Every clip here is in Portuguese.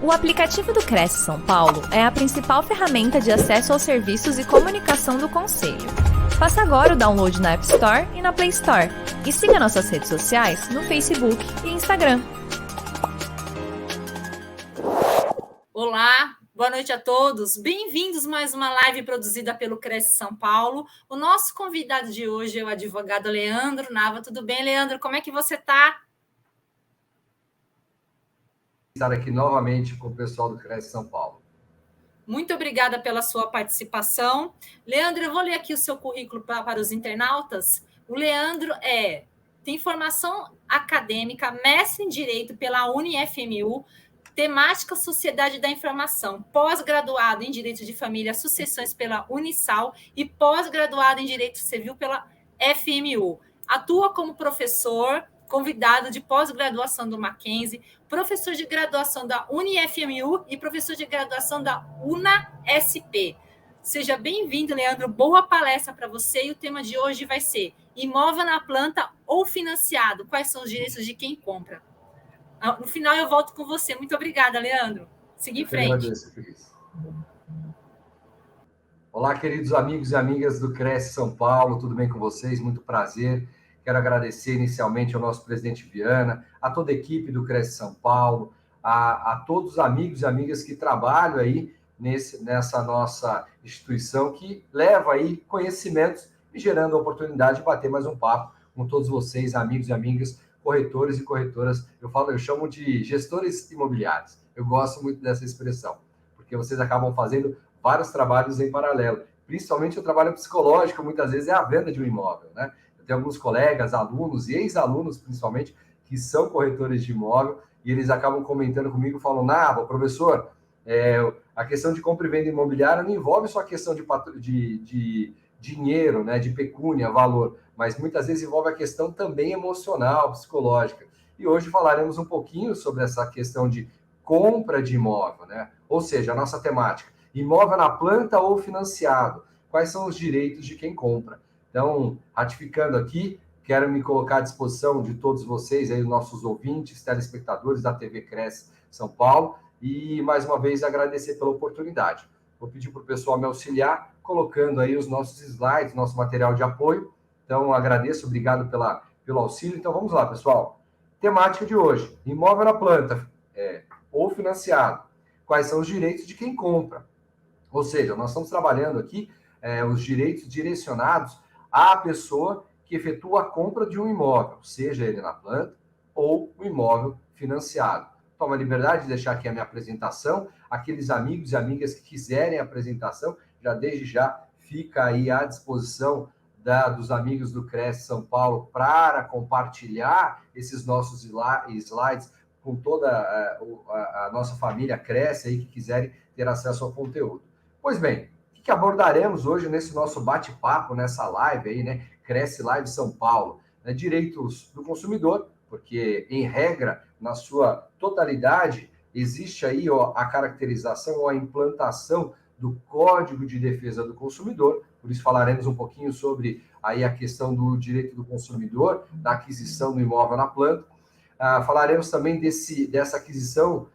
O aplicativo do Cresce São Paulo é a principal ferramenta de acesso aos serviços e comunicação do Conselho. Faça agora o download na App Store e na Play Store. E siga nossas redes sociais no Facebook e Instagram. Olá, boa noite a todos. Bem-vindos a mais uma live produzida pelo Cresce São Paulo. O nosso convidado de hoje é o advogado Leandro Nava. Tudo bem, Leandro? Como é que você está? Estar aqui novamente com o pessoal do Cresce São Paulo. Muito obrigada pela sua participação. Leandro, eu vou ler aqui o seu currículo para os internautas. O Leandro tem formação acadêmica, mestre em Direito pela UniFMU, temática Sociedade da Informação, pós-graduado em Direito de Família e Sucessões pela Unisal e pós-graduado em Direito Civil pela FMU. Atua como professor, convidado de pós-graduação do Mackenzie, professor de graduação da UniFMU e professor de graduação da UNASP. Seja bem-vindo, Leandro. Boa palestra para você. E o tema de hoje vai ser imóvel na planta ou financiado. Quais são os direitos de quem compra? No final, eu volto com você. Muito obrigada, Leandro. Siga em frente. Agradeço, Cris. Olá, queridos amigos e amigas do Cresce São Paulo. Tudo bem com vocês? Muito prazer. Quero agradecer inicialmente ao nosso presidente Viana, a toda a equipe do Cresce São Paulo, a todos os amigos e amigas que trabalham aí nessa nossa instituição, que leva aí conhecimentos e gerando a oportunidade de bater mais um papo com todos vocês, amigos e amigas, corretores e corretoras. Eu chamo de gestores imobiliários. Eu gosto muito dessa expressão, porque vocês acabam fazendo vários trabalhos em paralelo. Principalmente o trabalho psicológico, muitas vezes é a venda de um imóvel, né? Eu tenho alguns colegas, alunos e ex-alunos, principalmente, que são corretores de imóvel, e eles acabam comentando comigo, falam, professor, a questão de compra e venda imobiliária não envolve só a questão de dinheiro, né, de pecúnia, valor, mas muitas vezes envolve a questão também emocional, psicológica. E hoje falaremos um pouquinho sobre essa questão de compra de imóvel, né? Ou seja, a nossa temática, imóvel na planta ou financiado, quais são os direitos de quem compra? Então, ratificando aqui, quero me colocar à disposição de todos vocês, aí, nossos ouvintes, telespectadores da TV Cresce São Paulo, e mais uma vez agradecer pela oportunidade. Vou pedir para o pessoal me auxiliar, colocando aí os nossos slides, nosso material de apoio. Então, agradeço, obrigado pelo auxílio. Então, vamos lá, pessoal. Temática de hoje, imóvel na planta ou financiado. Quais são os direitos de quem compra? Ou seja, nós estamos trabalhando aqui os direitos direcionados à pessoa que efetua a compra de um imóvel, seja ele na planta ou o imóvel financiado. Tomo a liberdade de deixar aqui a minha apresentação. Aqueles amigos e amigas que quiserem a apresentação, desde já fica aí à disposição dos amigos do Cresce São Paulo para compartilhar esses nossos slides com toda a nossa família Cresce aí que quiserem ter acesso ao conteúdo. Pois bem, o que abordaremos hoje nesse nosso bate-papo, nessa live aí, né? Cresce Live São Paulo, né? Direitos do consumidor, porque, em regra, na sua totalidade, existe aí a caracterização ou a implantação do Código de Defesa do Consumidor, por isso falaremos um pouquinho sobre aí a questão do direito do consumidor, da aquisição do imóvel na planta. Falaremos também dessa aquisição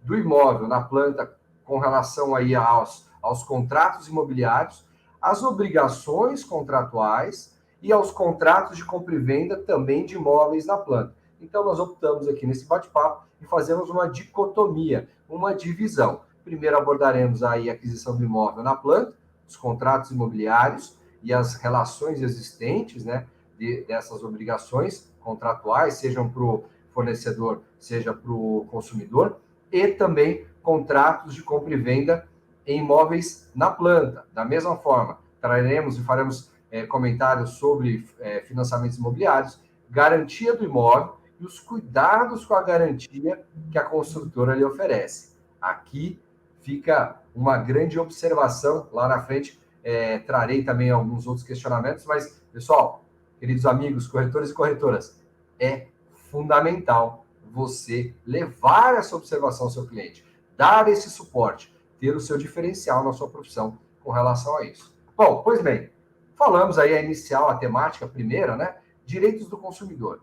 do imóvel na planta com relação aí aos contratos imobiliários, às obrigações contratuais e aos contratos de compra e venda também de imóveis na planta. Então, nós optamos aqui nesse bate-papo e fazemos uma dicotomia, uma divisão. Primeiro abordaremos aí a aquisição do imóvel na planta, os contratos imobiliários e as relações existentes, né, dessas obrigações contratuais, sejam para o fornecedor, seja para o consumidor, e também contratos de compra e venda em imóveis na planta. Da mesma forma, traremos e faremos comentários sobre financiamentos imobiliários, garantia do imóvel e os cuidados com a garantia que a construtora lhe oferece. Aqui fica uma grande observação. Lá na frente trarei também alguns outros questionamentos, mas, pessoal, queridos amigos, corretores e corretoras, é fundamental você levar essa observação ao seu cliente, dar esse suporte, ter o seu diferencial na sua profissão com relação a isso. Bom, pois bem, falamos aí a temática primeira, né? Direitos do consumidor.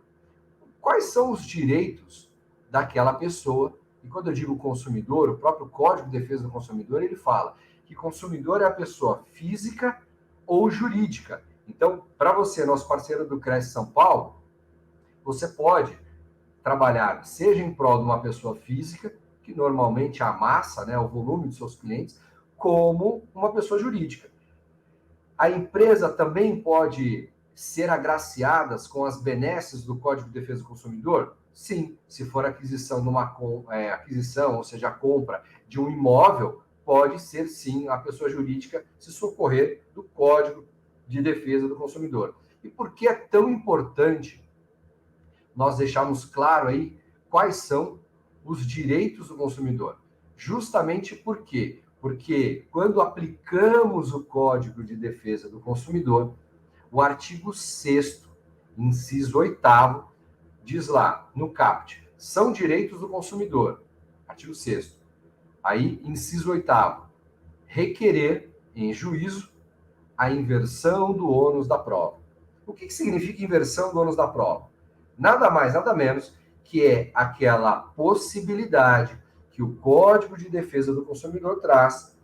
Quais são os direitos daquela pessoa E quando eu digo consumidor, o próprio Código de Defesa do Consumidor, ele fala que consumidor é a pessoa física ou jurídica. Então, para você, nosso parceiro do Cresce São Paulo, você pode trabalhar, seja em prol de uma pessoa física, que normalmente amassa, né, o volume dos seus clientes, como uma pessoa jurídica. A empresa também pode ser agraciada com as benesses do Código de Defesa do Consumidor? Sim, se for aquisição de uma aquisição, ou seja, a compra de um imóvel, pode ser sim a pessoa jurídica se socorrer do Código de Defesa do Consumidor. E por que é tão importante nós deixarmos claro aí quais são os direitos do consumidor? Justamente porque quando aplicamos o Código de Defesa do Consumidor, o artigo 6º, inciso 8º, diz lá no caput, são direitos do consumidor, artigo 6º. Aí, inciso 8º, requerer em juízo a inversão do ônus da prova. O que significa inversão do ônus da prova? Nada mais, nada menos que é aquela possibilidade que o Código de Defesa do Consumidor traz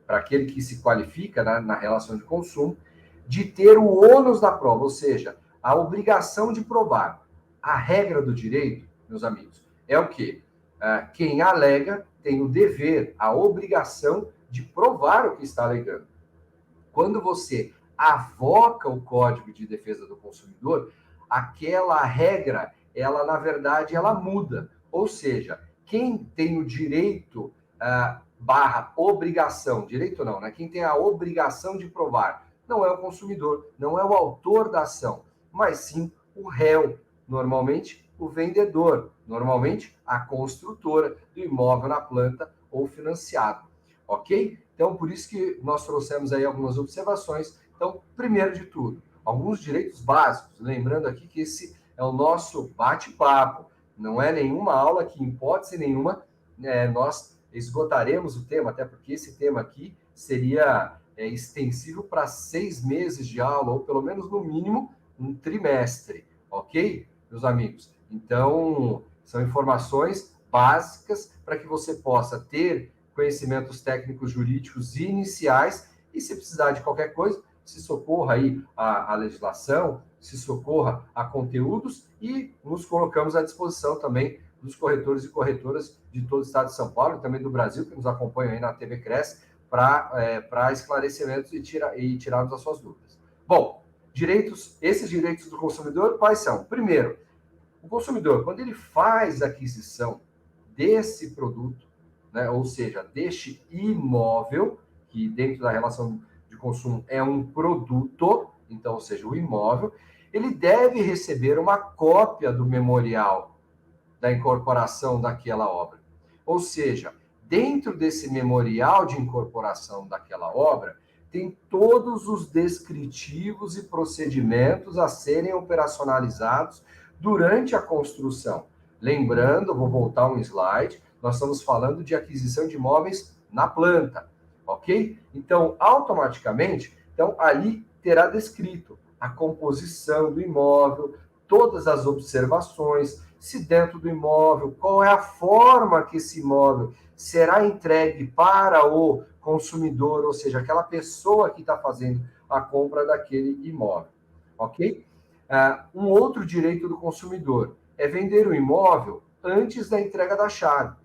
para aquele que se qualifica, né, na relação de consumo, de ter o ônus da prova, ou seja, a obrigação de provar. A regra do direito, meus amigos, é o quê? Quem alega tem o dever, a obrigação de provar o que está alegando. Quando você avoca o Código de Defesa do Consumidor, aquela regra, ela, na verdade, ela muda. Ou seja, quem tem o direito barra obrigação, direito não, né? Quem tem a obrigação de provar não é o consumidor, não é o autor da ação, mas sim o réu, normalmente o vendedor, normalmente a construtora do imóvel na planta ou financiado, ok? Então, por isso que nós trouxemos aí algumas observações. Então, primeiro de tudo, alguns direitos básicos, lembrando aqui que esse é o nosso bate-papo, não é nenhuma aula que, em hipótese nenhuma, nós esgotaremos o tema, até porque esse tema aqui seria extensivo para 6 meses de aula, ou pelo menos, no mínimo, um trimestre, ok, meus amigos? Então, são informações básicas para que você possa ter conhecimentos técnicos jurídicos iniciais e, se precisar de qualquer coisa, se socorra aí à legislação, se socorra a conteúdos e nos colocamos à disposição também dos corretores e corretoras de todo o estado de São Paulo e também do Brasil, que nos acompanham aí na TV Cresce, para esclarecimentos e tirarmos as suas dúvidas. Bom, esses direitos do consumidor, quais são? Primeiro, o consumidor, quando ele faz a aquisição desse produto, né, ou seja, deste imóvel, que dentro da relação de consumo é um produto, então, ou seja, o imóvel, ele deve receber uma cópia do memorial da incorporação daquela obra. Ou seja, dentro desse memorial de incorporação daquela obra, tem todos os descritivos e procedimentos a serem operacionalizados durante a construção. Lembrando, vou voltar um slide, nós estamos falando de aquisição de imóveis na planta, ok? Então, automaticamente, ali terá descrito a composição do imóvel, todas as observações, se dentro do imóvel, qual é a forma que esse imóvel será entregue para o consumidor, ou seja, aquela pessoa que está fazendo a compra daquele imóvel, ok? Um outro direito do consumidor é vender o imóvel antes da entrega da chave.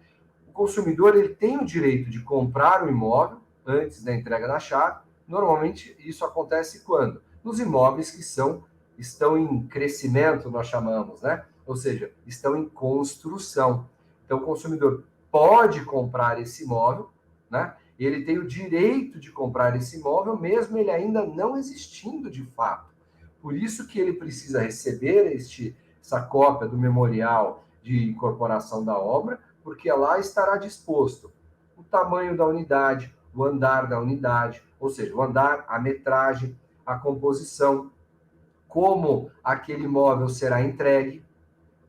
O consumidor ele tem o direito de comprar o imóvel antes da entrega da chave. Normalmente, isso acontece quando? Nos imóveis que estão em crescimento, nós chamamos, né? Ou seja, estão em construção. Então, o consumidor pode comprar esse imóvel, né? Ele tem o direito de comprar esse imóvel, mesmo ele ainda não existindo de fato. Por isso que ele precisa receber essa cópia do memorial de incorporação da obra, porque lá estará disposto o tamanho da unidade, o andar da unidade, ou seja, o andar, a metragem, a composição, como aquele imóvel será entregue.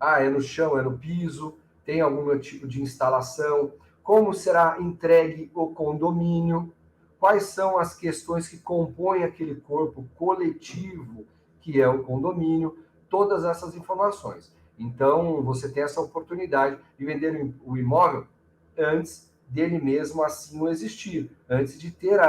É no chão, é no piso, tem algum tipo de instalação, como será entregue o condomínio, quais são as questões que compõem aquele corpo coletivo que é o condomínio, todas essas informações. Então, você tem essa oportunidade de vender o imóvel antes dele mesmo assim o existir, antes de ter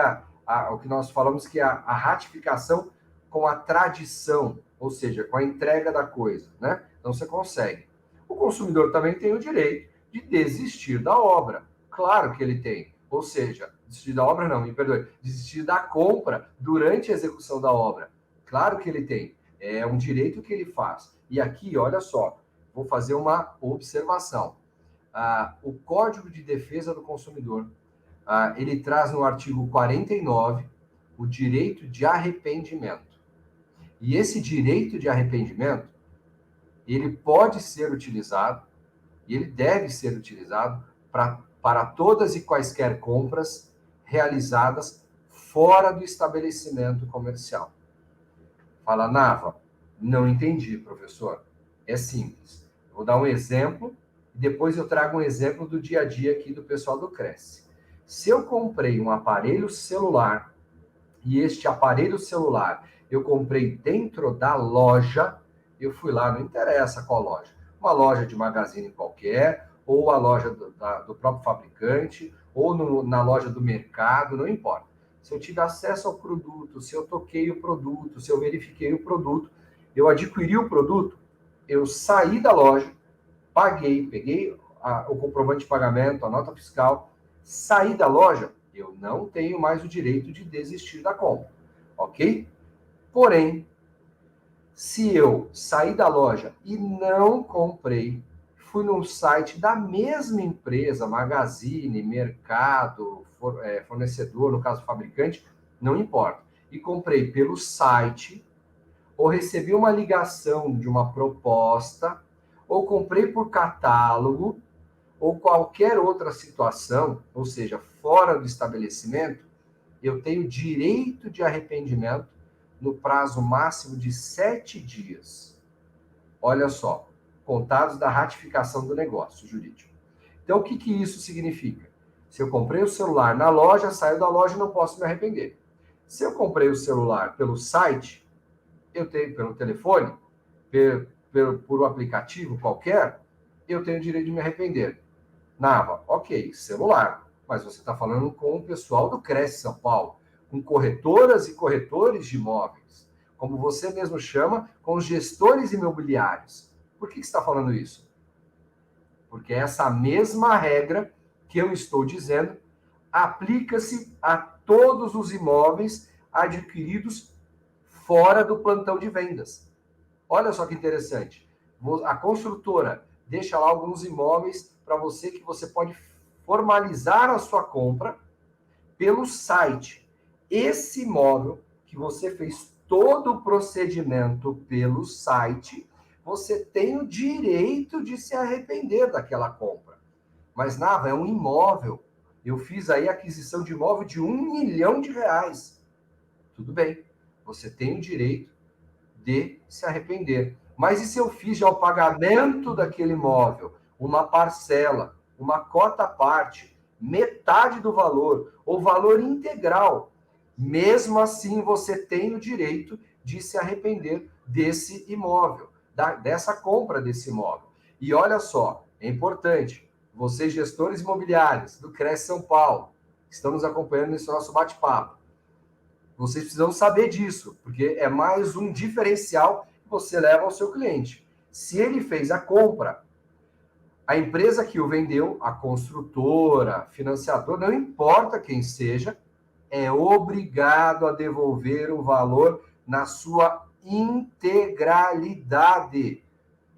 o que nós falamos que é a ratificação com a tradição, ou seja, com a entrega da coisa, né? Então, você consegue. O consumidor também tem o direito de desistir da obra. Claro que ele tem. Ou seja, desistir da obra não, me perdoe, desistir da compra durante a execução da obra. Claro que ele tem. É um direito que ele faz. E aqui, olha só, vou fazer uma observação. O Código de Defesa do Consumidor, ele traz no artigo 49 o direito de arrependimento. E esse direito de arrependimento, ele pode ser utilizado, e ele deve ser utilizado para todas e quaisquer compras realizadas fora do estabelecimento comercial. Fala, Nava, não entendi, professor. É simples. Vou dar um exemplo e depois eu trago um exemplo do dia a dia aqui do pessoal do Cresce. Se eu comprei um aparelho celular e este aparelho celular eu comprei dentro da loja, eu fui lá, não interessa qual loja, uma loja de magazine qualquer, ou a loja do próprio fabricante, ou na loja do mercado, não importa. Se eu tive acesso ao produto, se eu toquei o produto, se eu verifiquei o produto, eu adquiri o produto, eu saí da loja, paguei, peguei o comprovante de pagamento, a nota fiscal, saí da loja, eu não tenho mais o direito de desistir da compra, ok? Porém, se eu sair da loja e não comprei, fui no site da mesma empresa, magazine, mercado, fornecedor, no caso fabricante, não importa, e comprei pelo site, ou recebi uma ligação de uma proposta, ou comprei por catálogo, ou qualquer outra situação, ou seja, fora do estabelecimento, eu tenho direito de arrependimento no prazo máximo de 7 dias. Olha só, contados da ratificação do negócio jurídico. Então, o que isso significa? Se eu comprei o celular na loja, saio da loja e não posso me arrepender. Se eu comprei o celular pelo site, eu tenho pelo telefone, por um aplicativo qualquer, eu tenho o direito de me arrepender. Nava, ok, celular, mas você está falando com o pessoal do Cresce São Paulo, com corretoras e corretores de imóveis, como você mesmo chama, com gestores imobiliários. Por que você está falando isso? Porque essa mesma regra que eu estou dizendo aplica-se a todos os imóveis adquiridos fora do plantão de vendas. Olha só que interessante. A construtora deixa lá alguns imóveis para você que você pode formalizar a sua compra pelo site. Esse imóvel que você fez todo o procedimento pelo site, você tem o direito de se arrepender daquela compra. Mas, Nava, é um imóvel. Eu fiz aí a aquisição de imóvel de R$1 milhão. Tudo bem, você tem o direito de se arrepender. Mas e se eu fiz já o pagamento daquele imóvel, uma parcela, uma cota à parte, metade do valor, ou valor integral? Mesmo assim, você tem o direito de se arrepender desse imóvel, dessa compra desse imóvel. E olha só, é importante, vocês gestores imobiliários do Cresce São Paulo, que estão nos acompanhando nesse nosso bate-papo, vocês precisam saber disso, porque é mais um diferencial que você leva ao seu cliente. Se ele fez a compra, a empresa que o vendeu, a construtora, financiador, não importa quem seja, é obrigado a devolver o valor na sua integralidade.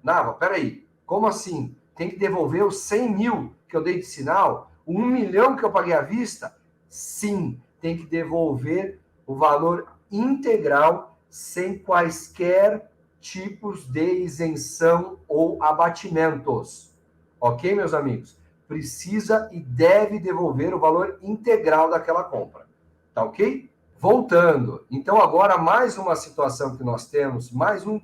Nava, peraí, como assim? Tem que devolver os 100 mil que eu dei de sinal? O 1 milhão que eu paguei à vista? Sim, tem que devolver o valor integral sem quaisquer tipos de isenção ou abatimentos. Ok, meus amigos? Precisa e deve devolver o valor integral daquela compra. Tá ok? Voltando. Então, agora, mais uma situação que nós temos, mais um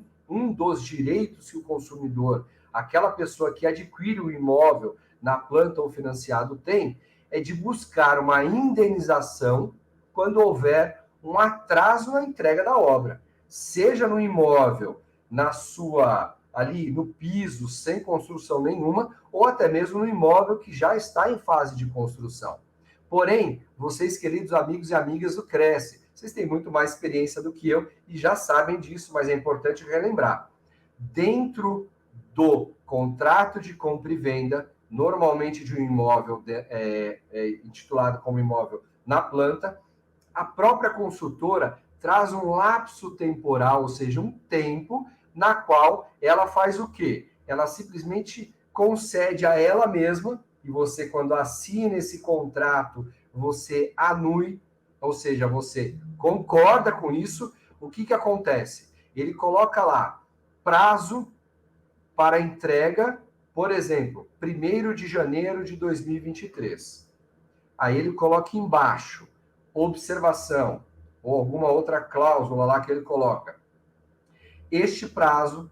dos direitos que o consumidor, aquela pessoa que adquire o imóvel na planta ou financiado tem, é de buscar uma indenização quando houver um atraso na entrega da obra. Seja no imóvel, na sua ali no piso, sem construção nenhuma, ou até mesmo no imóvel que já está em fase de construção. Porém, vocês, queridos amigos e amigas do Cresce, vocês têm muito mais experiência do que eu e já sabem disso, mas é importante relembrar. Dentro do contrato de compra e venda, normalmente de um imóvel intitulado como imóvel na planta, a própria construtora traz um lapso temporal, ou seja, um tempo na qual ela faz o quê? Ela simplesmente concede a ela mesma, e você, quando assina esse contrato, você anui, ou seja, você concorda com isso, o que acontece? Ele coloca lá prazo para entrega, por exemplo, 1º de janeiro de 2023. Aí ele coloca embaixo, observação, ou alguma outra cláusula lá que ele coloca. Este prazo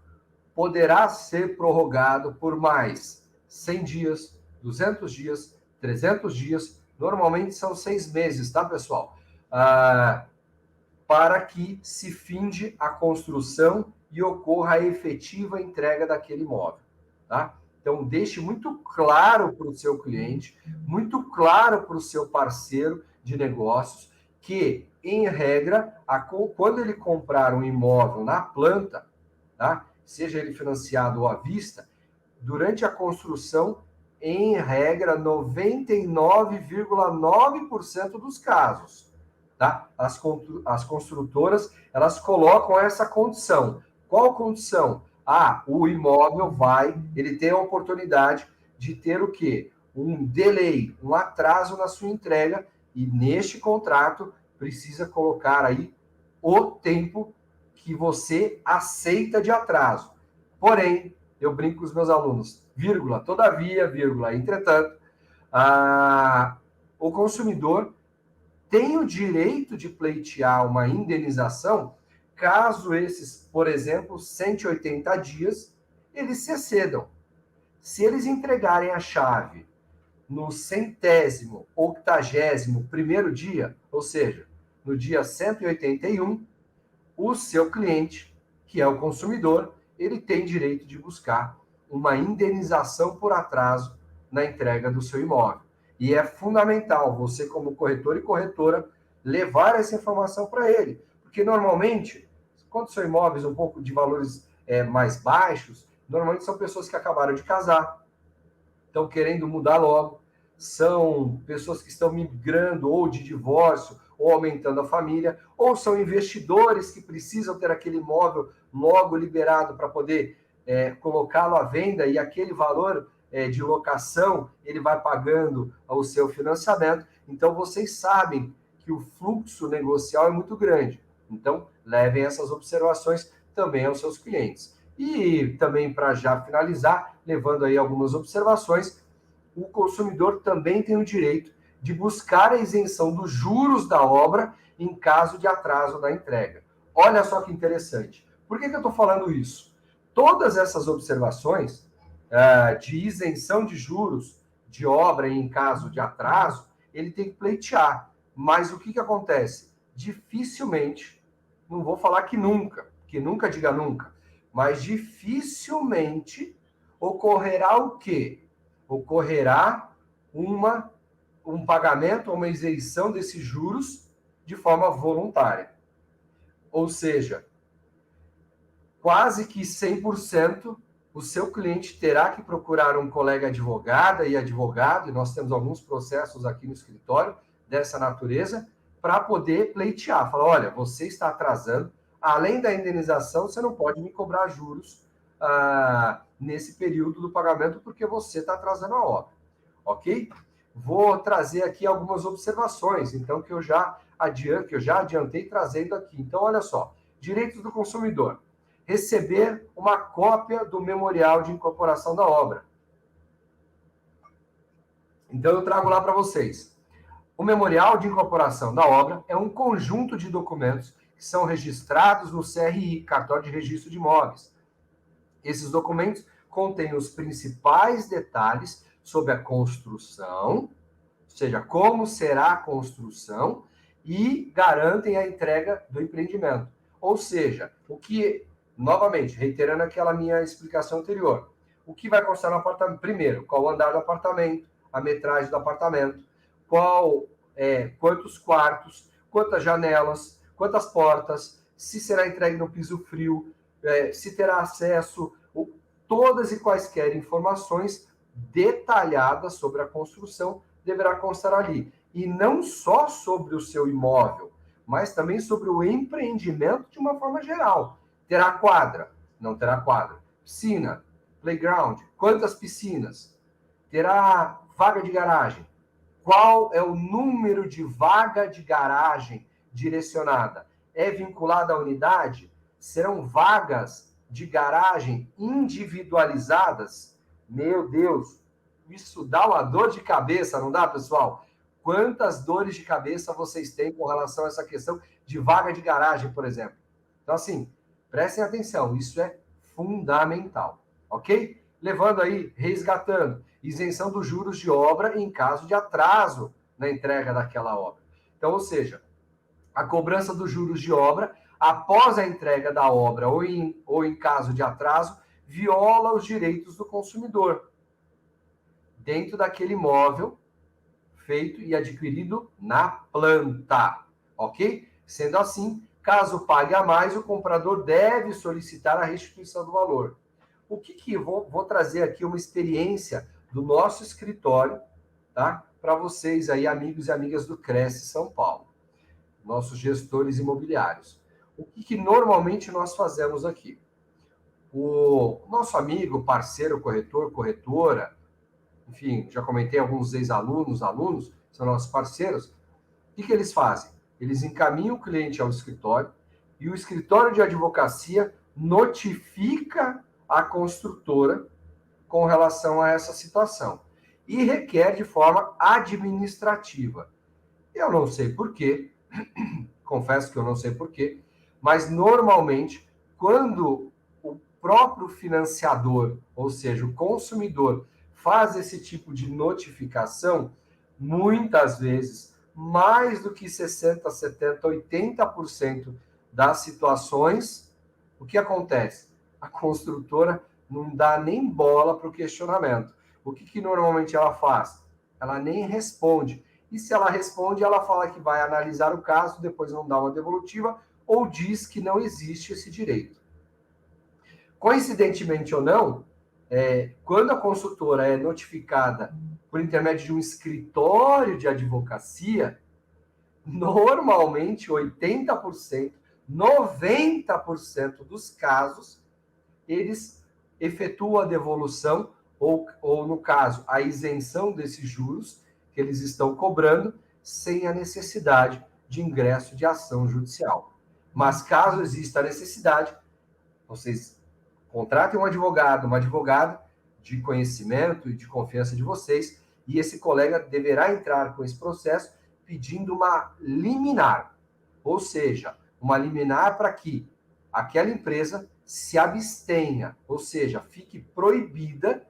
poderá ser prorrogado por mais 100 dias, 200 dias, 300 dias, normalmente são 6 meses, tá, pessoal? Para que se finde a construção e ocorra a efetiva entrega daquele imóvel, tá? Então, deixe muito claro para o seu cliente, muito claro para o seu parceiro de negócios, que, em regra, quando ele comprar um imóvel na planta, tá? Seja ele financiado ou à vista, durante a construção, em regra, 99,9% dos casos, tá? As construtoras, elas colocam essa condição. Qual condição? O imóvel ele tem a oportunidade de ter o quê? Um delay, um atraso na sua entrega, e neste contrato precisa colocar aí o tempo que você aceita de atraso. Porém, eu brinco com os meus alunos, vírgula, todavia, vírgula, entretanto, o consumidor tem o direito de pleitear uma indenização caso esses, por exemplo, 180 dias, eles se excedam. Se eles entregarem a chave no 100º, 81º dia, ou seja, no dia 181, o seu cliente, que é o consumidor, ele tem direito de buscar uma indenização por atraso na entrega do seu imóvel. E é fundamental você, como corretor e corretora, levar essa informação para ele. Porque, normalmente, quando são imóveis um pouco de valores mais baixos, normalmente são pessoas que acabaram de casar, estão querendo mudar logo, são pessoas que estão migrando ou de divórcio, ou aumentando a família, ou são investidores que precisam ter aquele imóvel logo liberado para poder colocá-lo à venda, e aquele valor de locação, ele vai pagando o seu financiamento. Então, vocês sabem que o fluxo negocial é muito grande. Então, levem essas observações também aos seus clientes. E também, para já finalizar, levando aí algumas observações, o consumidor também tem o direito de buscar a isenção dos juros da obra em caso de atraso na entrega. Olha só que interessante. Por que eu estou falando isso? Todas essas observações de isenção de juros de obra em caso de atraso, ele tem que pleitear. Mas o que acontece? Dificilmente, não vou falar que nunca diga nunca, mas dificilmente ocorrerá o quê? Ocorrerá um pagamento, uma isenção desses juros de forma voluntária. Ou seja, quase que 100%, o seu cliente terá que procurar um colega advogada e advogado, e nós temos alguns processos aqui no escritório dessa natureza, para poder pleitear. Falar, olha, você está atrasando, além da indenização, você não pode me cobrar juros nesse período do pagamento, porque você está atrasando a obra. Ok? Vou trazer aqui algumas observações, então, que eu já adiantei trazendo aqui. Então, olha só, direitos do consumidor. Receber uma cópia do memorial de incorporação da obra. Então, eu trago lá para vocês. O memorial de incorporação da obra é um conjunto de documentos que são registrados no CRI, Cartório de Registro de Imóveis. Esses documentos contêm os principais detalhes sobre a construção, ou seja, como será a construção, e garantem a entrega do empreendimento. Ou seja, o que novamente, reiterando aquela minha explicação anterior, o que vai constar no apartamento? Primeiro, qual o andar do apartamento, a metragem do apartamento, quantos quartos, quantas janelas, quantas portas, se será entregue no piso frio, se terá acesso, todas e quaisquer informações detalhadas sobre a construção deverá constar ali. E não só sobre o seu imóvel, mas também sobre o empreendimento de uma forma geral. Terá quadra? Não terá quadra. Piscina? Playground? Quantas piscinas? Terá vaga de garagem? Qual é o número de vaga de garagem direcionada? É vinculada à unidade? Serão vagas de garagem individualizadas? Meu Deus, isso dá uma dor de cabeça, não dá, pessoal? Quantas dores de cabeça vocês têm com relação a essa questão de vaga de garagem, por exemplo? Então, assim, prestem atenção, isso é fundamental, ok? Levando aí, resgatando, isenção dos juros de obra em caso de atraso na entrega daquela obra. Então, ou seja, a cobrança dos juros de obra após a entrega da obra ou em caso de atraso, viola os direitos do consumidor dentro daquele imóvel feito e adquirido na planta, ok? Sendo assim, caso pague a mais, o comprador deve solicitar a restituição do valor. Vou trazer aqui uma experiência do nosso escritório, tá? Para vocês aí, amigos e amigas do Cresce São Paulo, nossos gestores imobiliários. O que normalmente nós fazemos aqui? O nosso amigo, parceiro, corretor, corretora, enfim, já comentei alguns ex-alunos, alunos, são nossos parceiros. O que eles fazem? Eles encaminham o cliente ao escritório e o escritório de advocacia notifica a construtora com relação a essa situação e requer de forma administrativa. Eu não sei por quê, confesso que eu não sei por quê, mas normalmente, quando o próprio financiador, ou seja, o consumidor, faz esse tipo de notificação, muitas vezes, mais do que 60%, 70%, 80% das situações, o que acontece? A construtora não dá nem bola para o questionamento. O que normalmente ela faz? Ela nem responde. E se ela responde, ela fala que vai analisar o caso, depois não dá uma devolutiva, ou diz que não existe esse direito. Coincidentemente ou não, quando a consultora é notificada por intermédio de um escritório de advocacia, normalmente 80%, 90% dos casos, eles efetuam a devolução ou, no caso, a isenção desses juros que eles estão cobrando sem a necessidade de ingresso de ação judicial. Mas caso exista a necessidade, vocês contratem um advogado, uma advogada de conhecimento e de confiança de vocês, e esse colega deverá entrar com esse processo pedindo uma liminar, ou seja, uma liminar para que aquela empresa se abstenha, ou seja, fique proibida,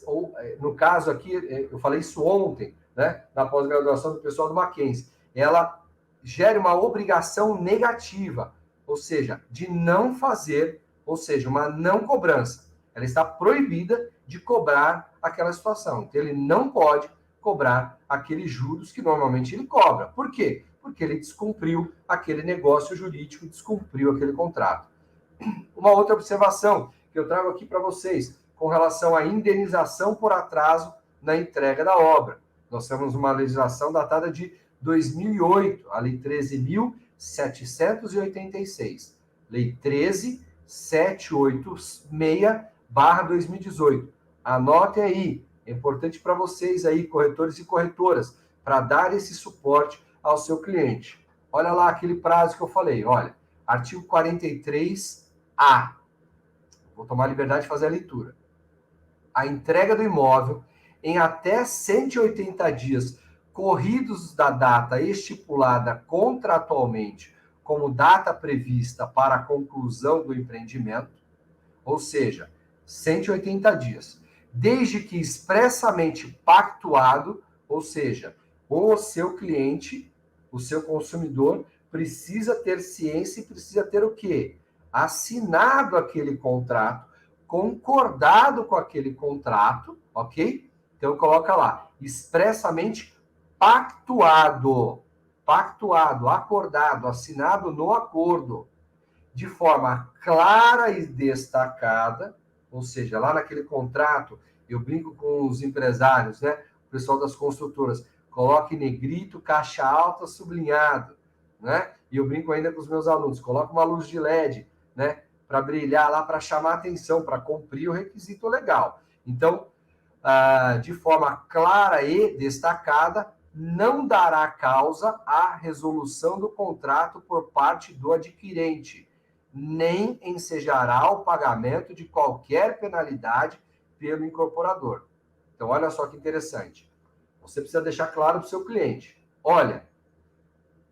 ou no caso aqui, eu falei isso ontem, né, na pós-graduação do pessoal do Mackenzie, ela gere uma obrigação negativa, ou seja, de não fazer, ou seja, uma não cobrança. Ela está proibida de cobrar aquela situação. Então, ele não pode cobrar aqueles juros que normalmente ele cobra. Por quê? Porque ele descumpriu aquele negócio jurídico, descumpriu aquele contrato. Uma outra observação que eu trago aqui para vocês, com relação à indenização por atraso na entrega da obra. Nós temos uma legislação datada de 2008, a Lei 13.786. Lei 13.786/2018. Anotem aí, é importante para vocês aí, corretores e corretoras, para dar esse suporte ao seu cliente. Olha lá aquele prazo que eu falei, olha, artigo 43A. Vou tomar a liberdade de fazer a leitura. A entrega do imóvel em até 180 dias corridos da data estipulada contratualmente como data prevista para a conclusão do empreendimento, ou seja, 180 dias, desde que expressamente pactuado, ou seja, o seu cliente, o seu consumidor, precisa ter ciência e precisa ter o quê? assinado aquele contrato, concordado com aquele contrato, ok? Então, coloca lá, expressamente pactuado, acordado, assinado no acordo, de forma clara e destacada, ou seja, lá naquele contrato, eu brinco com os empresários, né? O pessoal das construtoras, coloque negrito, caixa alta, sublinhado, né? E eu brinco ainda com os meus alunos, coloca uma luz de LED, né? Para brilhar lá, para chamar atenção, para cumprir o requisito legal. Então, de forma clara e destacada, não dará causa à resolução do contrato por parte do adquirente, nem ensejará o pagamento de qualquer penalidade pelo incorporador. Então, olha só que interessante. Você precisa deixar claro para o seu cliente. Olha,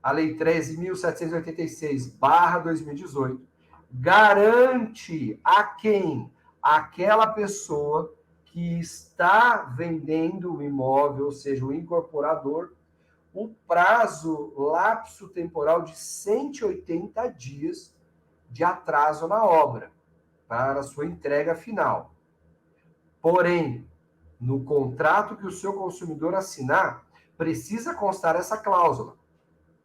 a Lei 13.786/2018 garante a quem? Aquela pessoa que está vendendo o imóvel, ou seja, o incorporador, o prazo lapso temporal de 180 dias de atraso na obra para a sua entrega final. Porém, no contrato que o seu consumidor assinar, precisa constar essa cláusula,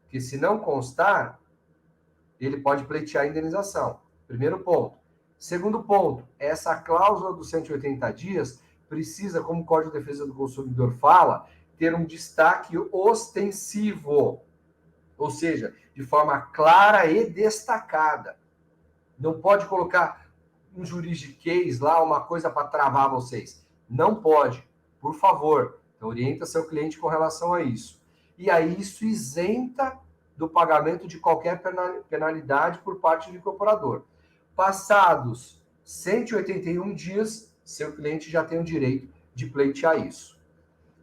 que se não constar, ele pode pleitear a indenização. Primeiro ponto. Segundo ponto, essa cláusula dos 180 dias precisa, como o Código de Defesa do Consumidor fala, ter um destaque ostensivo, ou seja, de forma clara e destacada. Não pode colocar um juridiquês lá, uma coisa para travar vocês. Não pode, por favor. Então, orienta seu cliente com relação a isso. E aí, isso isenta do pagamento de qualquer penalidade por parte do incorporador. Passados 181 dias, seu cliente já tem o direito de pleitear isso.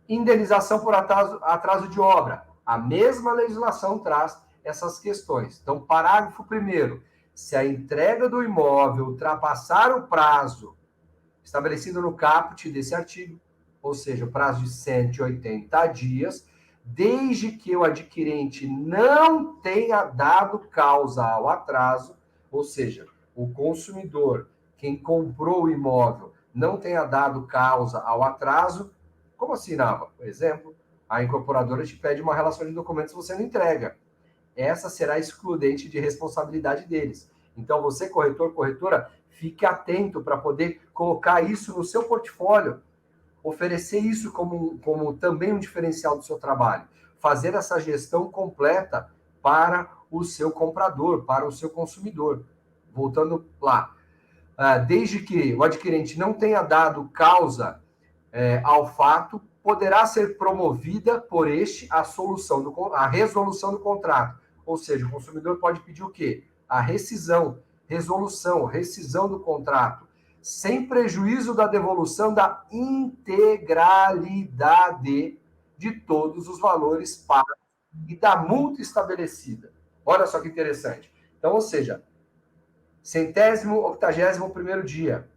Indenização por atraso de obra. A mesma legislação traz essas questões. Então, parágrafo 1º. Se a entrega do imóvel ultrapassar o prazo estabelecido no caput desse artigo, ou seja, o prazo de 180 dias, desde que o adquirente não tenha dado causa ao atraso, ou seja, o consumidor, quem comprou o imóvel, não tenha dado causa ao atraso, como assinava? Por exemplo, a incorporadora te pede uma relação de documentos e você não entrega. Essa será excludente de responsabilidade deles. Então, você, corretor, corretora, fique atento para poder colocar isso no seu portfólio, oferecer isso como também um diferencial do seu trabalho, fazer essa gestão completa para o seu comprador, para o seu consumidor. Voltando lá, desde que o adquirente não tenha dado causa ao fato, poderá ser promovida por este a resolução do contrato. Ou seja, o consumidor pode pedir o quê? A rescisão do contrato, sem prejuízo da devolução da integralidade de todos os valores pagos e da multa estabelecida. Olha só que interessante. Então, ou seja, 181º dia,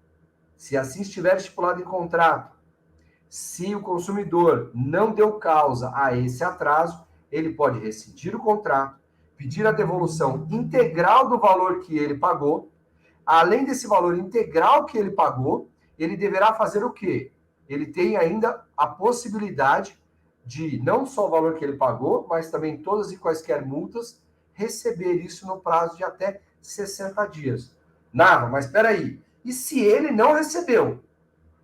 se assim estiver estipulado em contrato, se o consumidor não deu causa a esse atraso, ele pode rescindir o contrato, pedir a devolução integral do valor que ele pagou. Além desse valor integral que ele pagou, ele deverá fazer o quê? Ele tem ainda a possibilidade de, não só o valor que ele pagou, mas também todas e quaisquer multas, receber isso no prazo de até 60 dias. Nada, mas espera aí. E se ele não recebeu?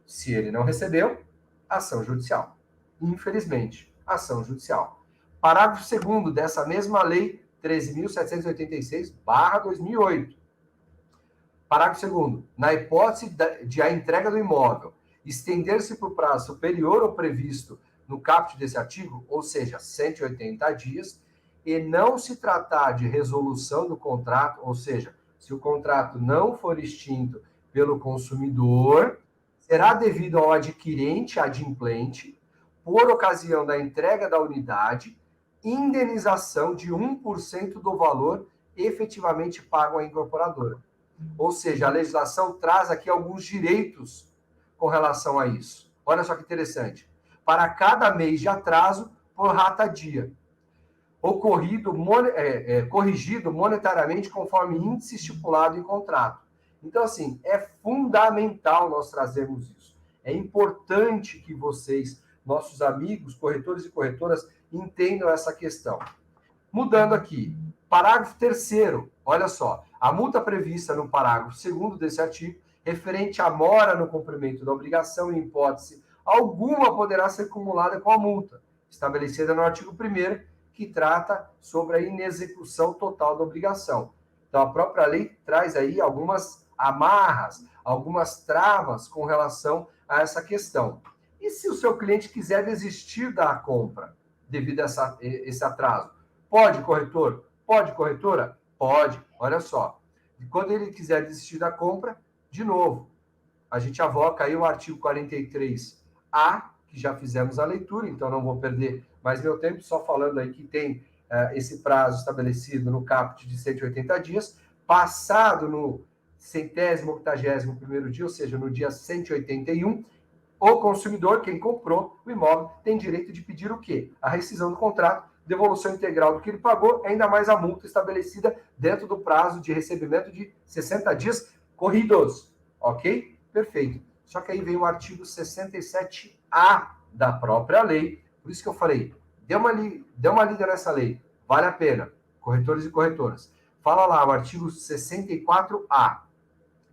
Se ele não recebeu, ação judicial. Infelizmente, ação judicial. Parágrafo 2º dessa mesma lei 13.786/2008. Parágrafo 2º. Na hipótese de a entrega do imóvel estender-se por prazo superior ao previsto no caput desse artigo, ou seja, 180 dias, e não se tratar de resolução do contrato, ou seja, se o contrato não for extinto pelo consumidor, será devido ao adquirente, adimplente, por ocasião da entrega da unidade, indenização de 1% do valor efetivamente pago à incorporadora. Ou seja, a legislação traz aqui alguns direitos com relação a isso. Olha só que interessante. Para cada mês de atraso, por rata dia. corrigido monetariamente conforme índice estipulado em contrato. Então, assim, é fundamental nós trazermos isso. É importante que vocês, nossos amigos, corretores e corretoras, entendam essa questão. Mudando aqui, parágrafo 3º, olha só, a multa prevista no parágrafo 2º desse artigo, referente à mora no cumprimento da obrigação, em hipótese alguma, poderá ser cumulada com a multa, estabelecida no artigo 1º, que trata sobre a inexecução total da obrigação. Então, a própria lei traz aí algumas amarras, algumas travas com relação a essa questão. E se o seu cliente quiser desistir da compra devido a esse atraso? Pode, corretor? Pode, corretora? Pode. Olha só. E quando ele quiser desistir da compra, de novo, a gente avoca aí o artigo 43A, que já fizemos a leitura, então não vou perder mais meu tempo, só falando aí que tem esse prazo estabelecido no caput de 180 dias, passado no 181º dia, ou seja, no dia 181, o consumidor, quem comprou o imóvel, tem direito de pedir o quê? A rescisão do contrato, devolução integral do que ele pagou, ainda mais a multa estabelecida dentro do prazo de recebimento de 60 dias corridos. Ok? Perfeito. Só que aí vem o artigo 67A da própria lei. Por isso que eu falei, dê uma lida nessa lei. Vale a pena. Corretores e corretoras. Fala lá, o artigo 64A.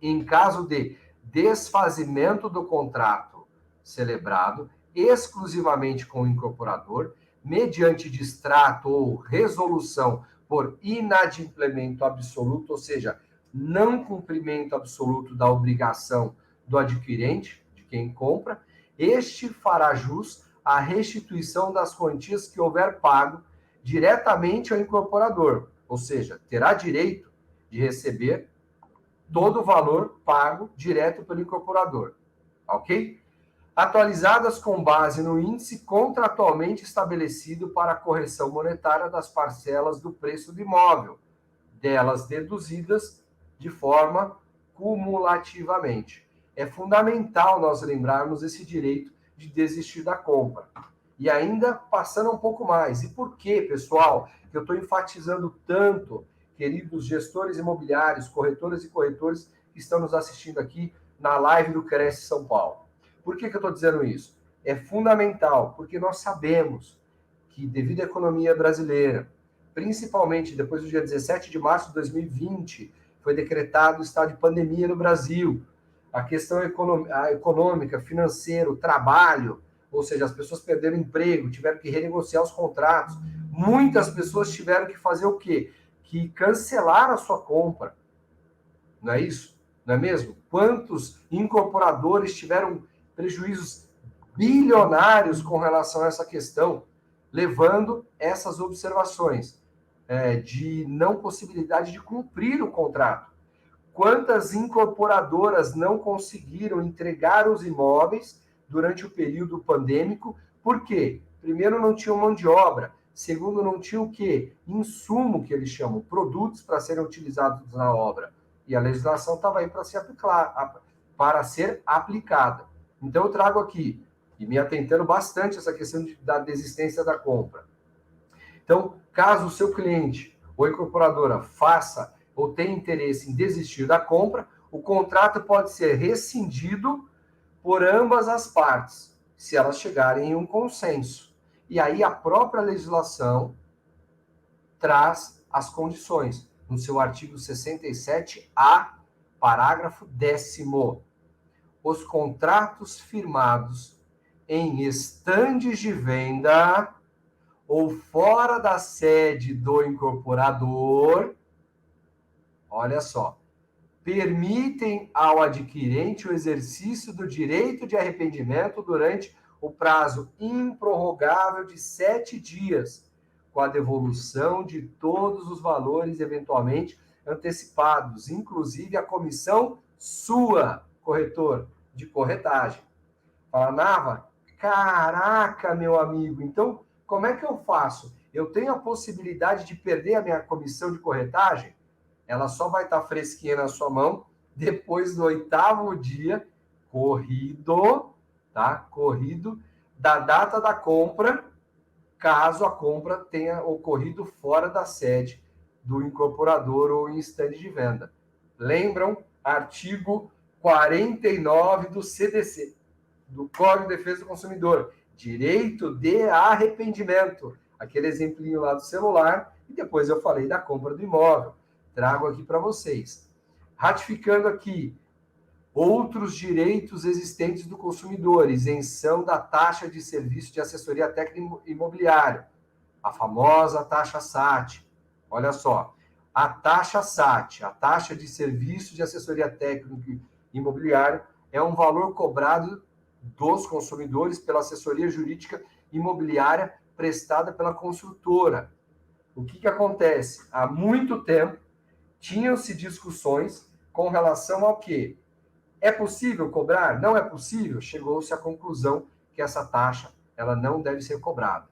Em caso de desfazimento do contrato celebrado exclusivamente com o incorporador, mediante distrato ou resolução por inadimplemento absoluto, ou seja, não cumprimento absoluto da obrigação do adquirente, de quem compra, este fará jus à restituição das quantias que houver pago diretamente ao incorporador, ou seja, terá direito de receber todo o valor pago direto pelo incorporador, ok? Atualizadas com base no índice contratualmente estabelecido para a correção monetária das parcelas do preço do imóvel, delas deduzidas de forma cumulativamente. É fundamental nós lembrarmos esse direito de desistir da compra. E ainda passando um pouco mais. E por que, pessoal, que eu estou enfatizando tanto, queridos gestores imobiliários, corretoras e corretores que estão nos assistindo aqui na live do Cresce São Paulo? Por que eu estou dizendo isso? É fundamental, porque nós sabemos que, devido à economia brasileira, principalmente depois do dia 17 de março de 2020, foi decretado o estado de pandemia no Brasil. A questão econômica, financeira, o trabalho, ou seja, as pessoas perderam emprego, tiveram que renegociar os contratos. Muitas pessoas tiveram que fazer o quê? Que cancelar a sua compra. Não é isso? Não é mesmo? Quantos incorporadores tiveram prejuízos bilionários com relação a essa questão, levando essas observações de não possibilidade de cumprir o contrato. Quantas incorporadoras não conseguiram entregar os imóveis durante o período pandêmico? Por quê? Primeiro, não tinham mão de obra. Segundo, não tinham o quê? Insumo, que eles chamam, produtos para serem utilizados na obra. E a legislação estava aí para ser aplicada. Então, eu trago aqui, e me atentando bastante essa questão da desistência da compra. Então, caso o seu cliente ou incorporadora faça ou tenha interesse em desistir da compra, o contrato pode ser rescindido por ambas as partes, se elas chegarem em um consenso. E aí a própria legislação traz as condições, no seu artigo 67A, parágrafo 10º. Os contratos firmados em estandes de venda ou fora da sede do incorporador, olha só, permitem ao adquirente o exercício do direito de arrependimento durante o prazo improrrogável de 7 dias, com a devolução de todos os valores eventualmente antecipados, inclusive a comissão sua, corretor de corretagem. Fala, Nava, caraca, meu amigo, então como é que eu faço? Eu tenho a possibilidade de perder a minha comissão de corretagem? Ela só vai estar fresquinha na sua mão depois do 8º dia corrido, tá? Corrido da data da compra caso a compra tenha ocorrido fora da sede do incorporador ou em estande de venda. Lembram? Artigo 49 do CDC, do Código de Defesa do Consumidor. Direito de arrependimento. Aquele exemplinho lá do celular. E depois eu falei da compra do imóvel. Trago aqui para vocês. Ratificando aqui outros direitos existentes do consumidor, isenção da taxa de serviço de assessoria técnica imobiliária, a famosa taxa SAT. Olha só, a taxa SAT, a taxa de serviço de assessoria técnica imobiliária, é um valor cobrado dos consumidores pela assessoria jurídica imobiliária prestada pela construtora. O que acontece? Há muito tempo, tinham-se discussões com relação ao quê? É possível cobrar? Não é possível? Chegou-se à conclusão que essa taxa ela não deve ser cobrada.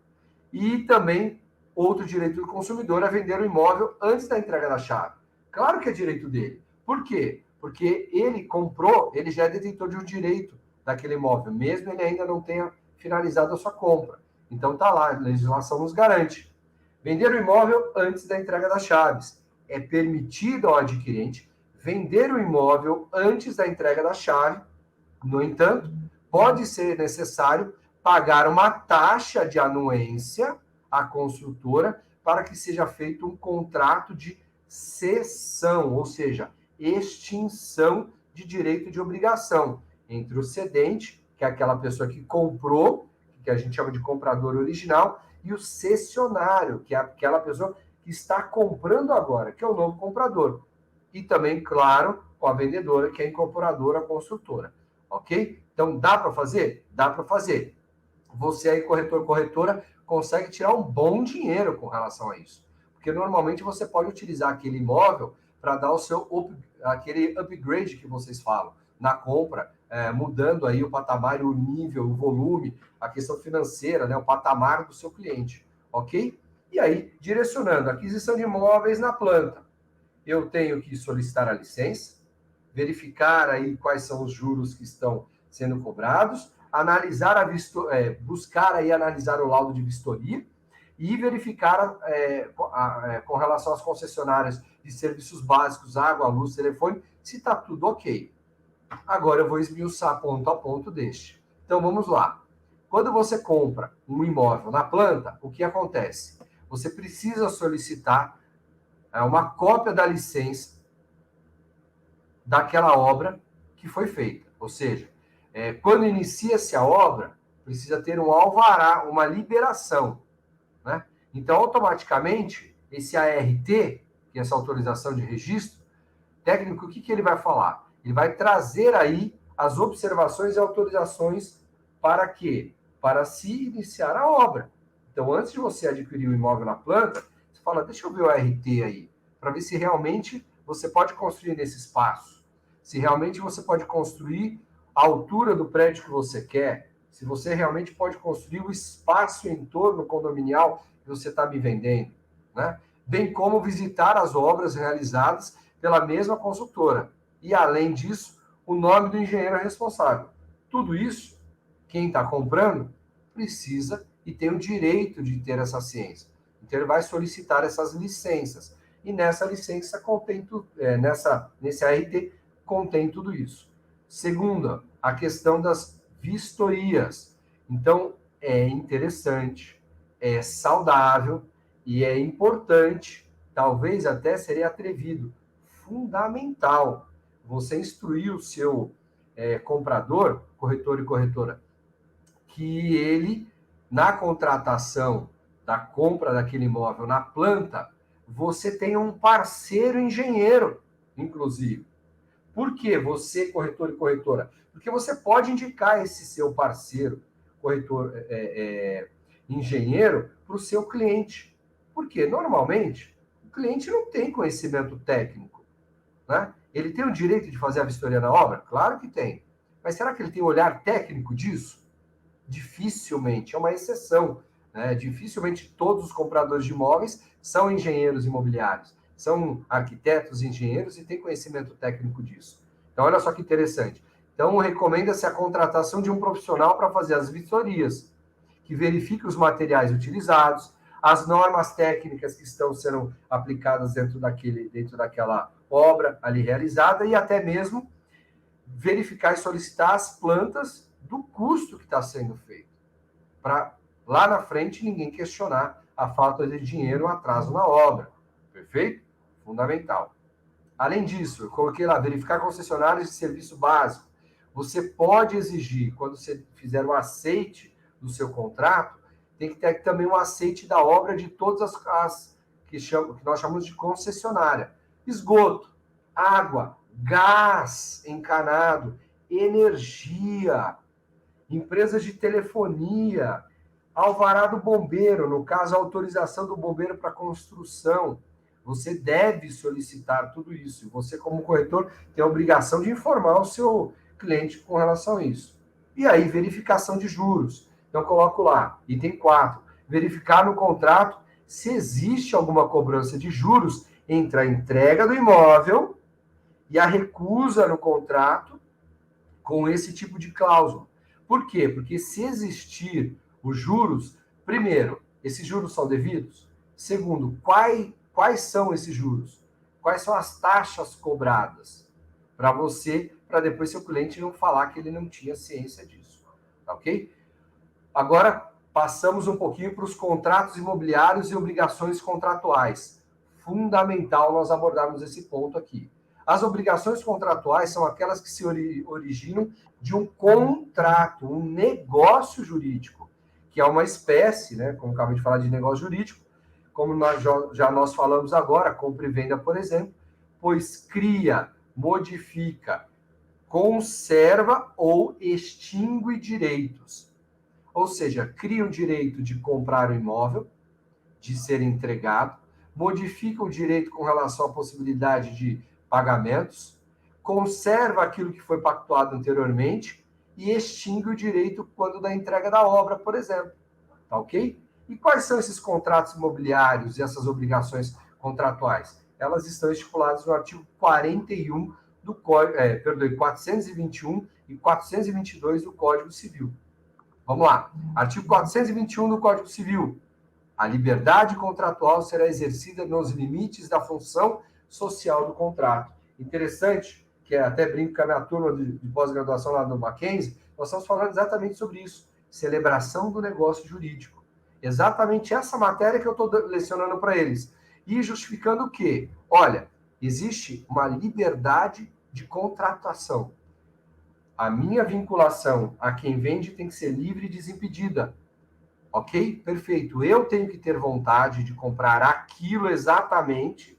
E também, outro direito do consumidor é vender o imóvel antes da entrega da chave. Claro que é direito dele. Por quê? Porque ele comprou, ele já é detentor de um direito daquele imóvel, mesmo ele ainda não tenha finalizado a sua compra. Então está lá, a legislação nos garante. Vender o imóvel antes da entrega das chaves. É permitido ao adquirente vender o imóvel antes da entrega da chave. No entanto, pode ser necessário pagar uma taxa de anuência à construtora para que seja feito um contrato de cessão, ou seja, extinção de direito de obrigação entre o cedente, que é aquela pessoa que comprou, que a gente chama de comprador original, e o cessionário, que é aquela pessoa que está comprando agora, que é o novo comprador. E também, claro, com a vendedora, que é a incorporadora, a construtora. Ok? Então, dá para fazer? Dá para fazer. Você aí, corretor, corretora, consegue tirar um bom dinheiro com relação a isso. Porque normalmente você pode utilizar aquele imóvel para dar o seu aquele upgrade que vocês falam na compra, mudando aí o patamar, o nível, o volume, a questão financeira, né, o patamar do seu cliente. Ok? E aí, direcionando a aquisição de imóveis na planta. Eu tenho que solicitar a licença, verificar aí quais são os juros que estão sendo cobrados, analisar buscar aí analisar o laudo de vistoria e verificar com relação às concessionárias de serviços básicos, água, luz, telefone, se está tudo ok. Agora eu vou esmiuçar ponto a ponto deste. Então vamos lá. Quando você compra um imóvel na planta, o que acontece? Você precisa solicitar uma cópia da licença daquela obra que foi feita. Ou seja, quando inicia-se a obra, precisa ter um alvará, uma liberação. Né? Então, automaticamente, esse ART, que é essa autorização de registro técnico, o que ele vai falar? Ele vai trazer aí as observações e autorizações para quê? Para se iniciar a obra. Então, antes de você adquirir o imóvel na planta, você fala, deixa eu ver o ART aí, para ver se realmente você pode construir nesse espaço. Se realmente você pode construir a altura do prédio que você quer, se você realmente pode construir o espaço em torno condominial que você está me vendendo, né? Bem como visitar as obras realizadas pela mesma consultora. E, além disso, o nome do engenheiro responsável. Tudo isso, quem está comprando, precisa e tem o direito de ter essa ciência. Então, ele vai solicitar essas licenças. E nessa licença, nesse ART, contém tudo isso. Segunda, a questão das vistorias. Então, é interessante, é saudável e é importante, talvez até seria atrevido, fundamental, você instruir o seu comprador, corretor e corretora, que ele, na contratação da compra daquele imóvel na planta, você tenha um parceiro engenheiro, inclusive. Por que você, corretor e corretora? Porque você pode indicar esse seu parceiro, corretor, engenheiro, para o seu cliente. Porque, normalmente, o cliente não tem conhecimento técnico. Né? Ele tem o direito de fazer a vistoria na obra? Claro que tem. Mas será que ele tem olhar técnico disso? Dificilmente, é uma exceção. Né? Dificilmente todos os compradores de imóveis são engenheiros imobiliários. São arquitetos, engenheiros e têm conhecimento técnico disso. Então, olha só que interessante. Então, recomenda-se a contratação de um profissional para fazer as vistorias, que verifique os materiais utilizados, as normas técnicas que estão sendo aplicadas dentro daquela obra ali realizada e até mesmo verificar e solicitar as plantas do custo que está sendo feito, para lá na frente ninguém questionar a falta de dinheiro ou atraso na obra. Perfeito? Fundamental. Além disso, eu coloquei lá, verificar concessionários de serviço básico. Você pode exigir, quando você fizer o aceite do seu contrato, tem que ter também um aceite da obra de todas as que nós chamamos de concessionária. Esgoto, água, gás encanado, energia, empresas de telefonia, alvará do bombeiro, no caso, a autorização do bombeiro para construção. Você deve solicitar tudo isso. Você, como corretor, tem a obrigação de informar o seu cliente com relação a isso. E aí, verificação de juros. Então, coloco lá, item 4, verificar no contrato se existe alguma cobrança de juros entre a entrega do imóvel e a recusa no contrato com esse tipo de cláusula. Por quê? Porque se existir os juros, primeiro, esses juros são devidos? Segundo, quais são esses juros? Quais são as taxas cobradas? Para depois seu cliente não falar que ele não tinha ciência disso. Tá ok? Agora, passamos um pouquinho para os contratos imobiliários e obrigações contratuais. Fundamental nós abordarmos esse ponto aqui. As obrigações contratuais são aquelas que se originam de um contrato, um negócio jurídico, que é uma espécie, né, como acabei de falar de negócio jurídico, como nós falamos agora, compra e venda, por exemplo, pois cria, modifica, conserva ou extingue direitos. Ou seja, cria o direito de comprar o imóvel, de ser entregado, modifica o direito com relação à possibilidade de pagamentos, conserva aquilo que foi pactuado anteriormente e extingue o direito quando da entrega da obra, por exemplo. Tá ok? E quais são esses contratos imobiliários e essas obrigações contratuais? Elas estão estipuladas no artigo 41 do Código, 421 e 422 do Código Civil. Vamos lá. Artigo 421 do Código Civil. A liberdade contratual será exercida nos limites da função social do contrato. Interessante, que até brinco com a minha turma de pós-graduação lá no Mackenzie, nós estamos falando exatamente sobre isso. Celebração do negócio jurídico. Exatamente essa matéria que eu estou lecionando para eles. E justificando o quê? Olha, existe uma liberdade de contratação. A minha vinculação a quem vende tem que ser livre e desimpedida. Ok? Perfeito. Eu tenho que ter vontade de comprar aquilo exatamente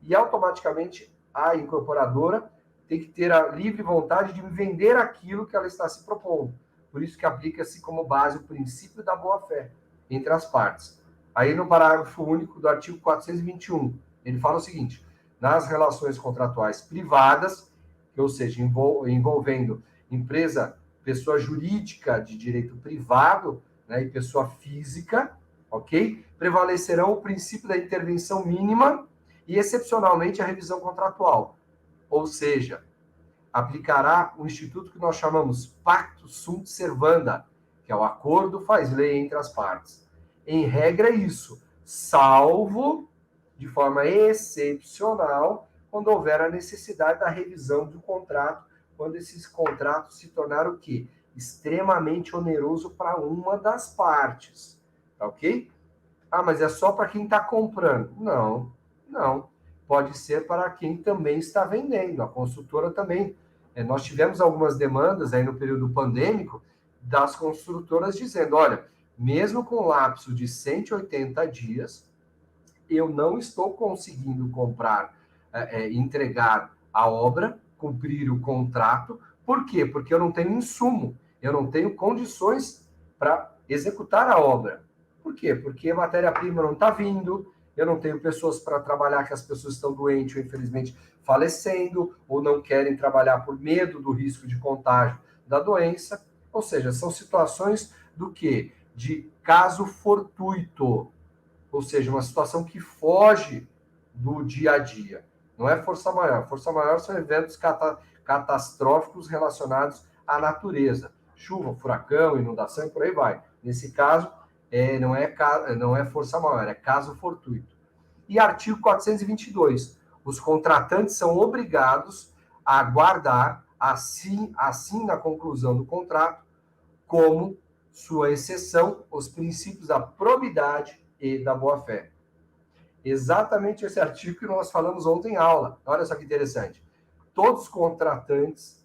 e automaticamente a incorporadora tem que ter a livre vontade de me vender aquilo que ela está se propondo. Por isso que aplica-se como base o princípio da boa-fé entre as partes. Aí no parágrafo único do artigo 421, ele fala o seguinte: nas relações contratuais privadas, ou seja, envolvendo empresa, pessoa jurídica de direito privado, né, e pessoa física, ok? Prevalecerão o princípio da intervenção mínima e, excepcionalmente, a revisão contratual. Ou seja, aplicará o instituto que nós chamamos Pacto Sunt Servanda, que é o acordo faz lei entre as partes. Em regra, é isso, salvo, de forma excepcional, quando houver a necessidade da revisão do contrato, quando esses contratos se tornaram o quê? Extremamente oneroso para uma das partes. Tá ok? Ah, mas é só para quem está comprando. Não. Pode ser para quem também está vendendo. A construtora também. Nós tivemos algumas demandas aí no período pandêmico das construtoras dizendo, olha, mesmo com lapso de 180 dias, eu não estou conseguindo entregar a obra, cumprir o contrato. Por quê? Porque eu não tenho insumo, eu não tenho condições para executar a obra. Por quê? Porque a matéria-prima não está vindo, eu não tenho pessoas para trabalhar, que as pessoas estão doentes ou, infelizmente, falecendo, ou não querem trabalhar por medo do risco de contágio da doença. Ou seja, são situações do quê? De caso fortuito, ou seja, uma situação que foge do dia a dia. Não é força maior. Força maior são eventos catastróficos relacionados à natureza. Chuva, furacão, inundação e por aí vai. Nesse caso, não é força maior, é caso fortuito. E artigo 422, os contratantes são obrigados a guardar, assim na conclusão do contrato, como sua exceção, os princípios da probidade e da boa-fé. Exatamente esse artigo que nós falamos ontem em aula. Olha só que interessante. Todos os contratantes,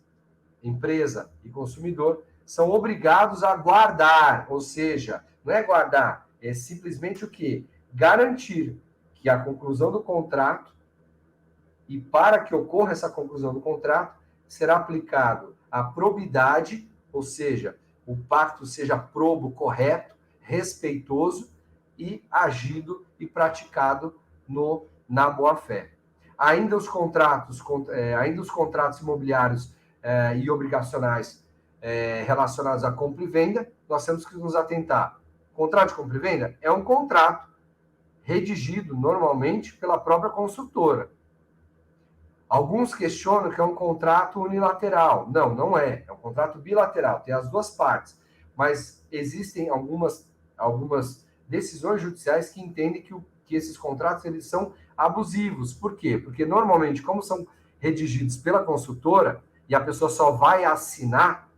empresa e consumidor, são obrigados a guardar, ou seja, não é guardar, é simplesmente o quê? Garantir que a conclusão do contrato, e para que ocorra essa conclusão do contrato, será aplicado a probidade, ou seja, o pacto seja probo, correto, respeitoso e agido e praticado na boa-fé. Ainda os contratos imobiliários e obrigacionais relacionados à compra e venda, nós temos que nos atentar. Contrato de compra e venda é um contrato redigido normalmente pela própria construtora. Alguns questionam que é um contrato unilateral. Não, não é. É um contrato bilateral, tem as duas partes. Mas existem algumas decisões judiciais que entendem que esses contratos eles são abusivos. Por quê? Porque normalmente, como são redigidos pela construtora, e a pessoa só vai assinar,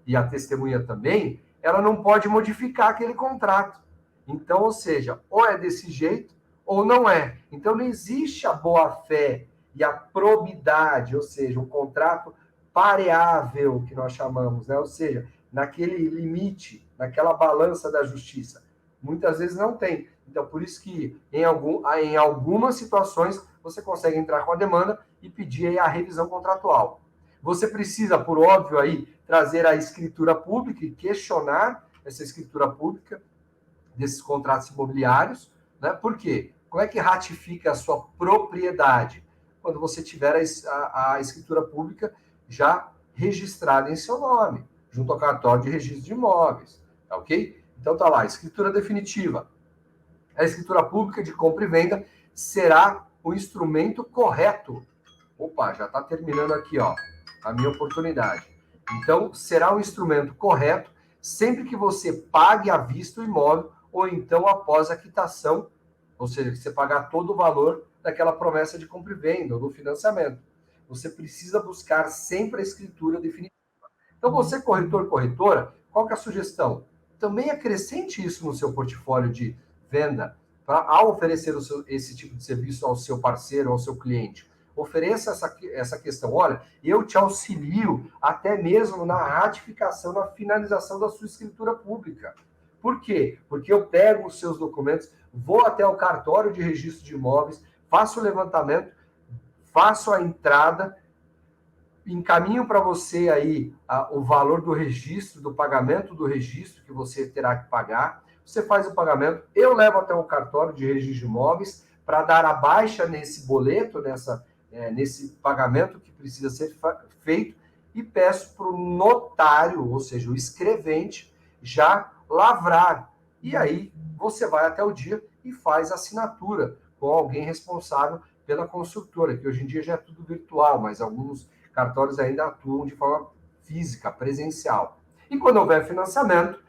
e a testemunha também, ela não pode modificar aquele contrato. Então, ou seja, ou é desse jeito, ou não é. Então, não existe a boa-fé e a probidade, ou seja, um contrato pareável, que nós chamamos, né? Ou seja, naquele limite, naquela balança da justiça. Muitas vezes não tem. Então, por isso que em algumas situações você consegue entrar com a demanda e pedir aí a revisão contratual. Você precisa, por óbvio, aí, trazer a escritura pública e questionar essa escritura pública desses contratos imobiliários, né? Por quê? Como é que ratifica a sua propriedade? Quando você tiver a escritura pública já registrada em seu nome, junto ao cartório de registro de imóveis, tá ok? Então tá lá, escritura definitiva. A escritura pública de compra e venda será o instrumento correto. Opa, já está terminando aqui, ó, a minha oportunidade. Então, será o instrumento correto sempre que você pague à vista o imóvel ou então após a quitação, ou seja, que você pagar todo o valor daquela promessa de compra e venda ou do financiamento. Você precisa buscar sempre a escritura definitiva. Então, você, corretor, corretora, qual que é a sugestão? Também acrescente isso no seu portfólio de venda, ao oferecer esse tipo de serviço ao seu parceiro, ao seu cliente. Ofereça essa questão. Olha, eu te auxilio até mesmo na ratificação, na finalização da sua escritura pública. Por quê? Porque eu pego os seus documentos, vou até o cartório de registro de imóveis, faço o levantamento, faço a entrada, encaminho para você aí o valor do registro, do pagamento do registro que você terá que pagar. Você faz o pagamento, eu levo até o cartório de registro de imóveis para dar a baixa nesse boleto, nesse pagamento que precisa ser feito e peço para o notário, ou seja, o escrevente, já lavrar. E aí você vai até o dia e faz a assinatura com alguém responsável pela construtora, que hoje em dia já é tudo virtual, mas alguns cartórios ainda atuam de forma física, presencial. E quando houver financiamento,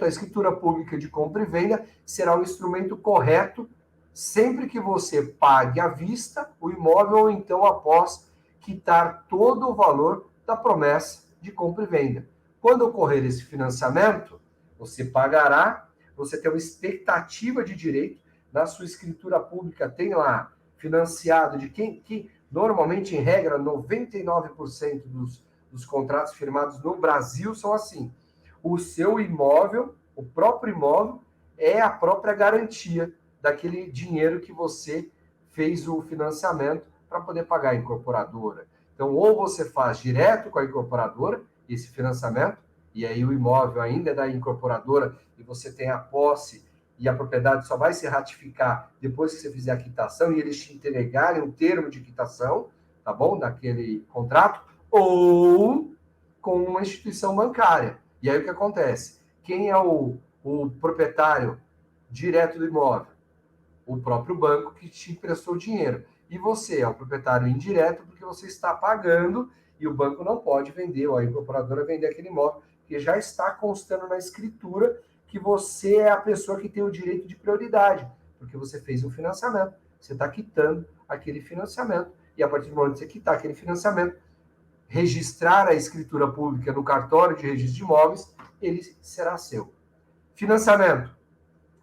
a escritura pública de compra e venda será o instrumento correto sempre que você pague à vista o imóvel ou então após quitar todo o valor da promessa de compra e venda. Quando ocorrer esse financiamento, você pagará, você tem uma expectativa de direito, na sua escritura pública tem lá financiado de que normalmente, em regra, 99% dos contratos firmados no Brasil são assim. O seu imóvel, o próprio imóvel, é a própria garantia daquele dinheiro que você fez o financiamento para poder pagar a incorporadora. Então, ou você faz direto com a incorporadora esse financiamento, e aí o imóvel ainda é da incorporadora e você tem a posse e a propriedade só vai se ratificar depois que você fizer a quitação e eles te entregarem um termo de quitação, tá bom? Daquele contrato, ou com uma instituição bancária. E aí o que acontece? Quem é o proprietário direto do imóvel? O próprio banco que te emprestou o dinheiro. E você é o proprietário indireto porque você está pagando e o banco não pode vender, ou a incorporadora vender aquele imóvel, porque já está constando na escritura que você é a pessoa que tem o direito de prioridade, porque você fez um financiamento, você está quitando aquele financiamento, e a partir do momento que você quitar aquele financiamento, registrar a escritura pública no cartório de registro de imóveis, ele será seu. Financiamento.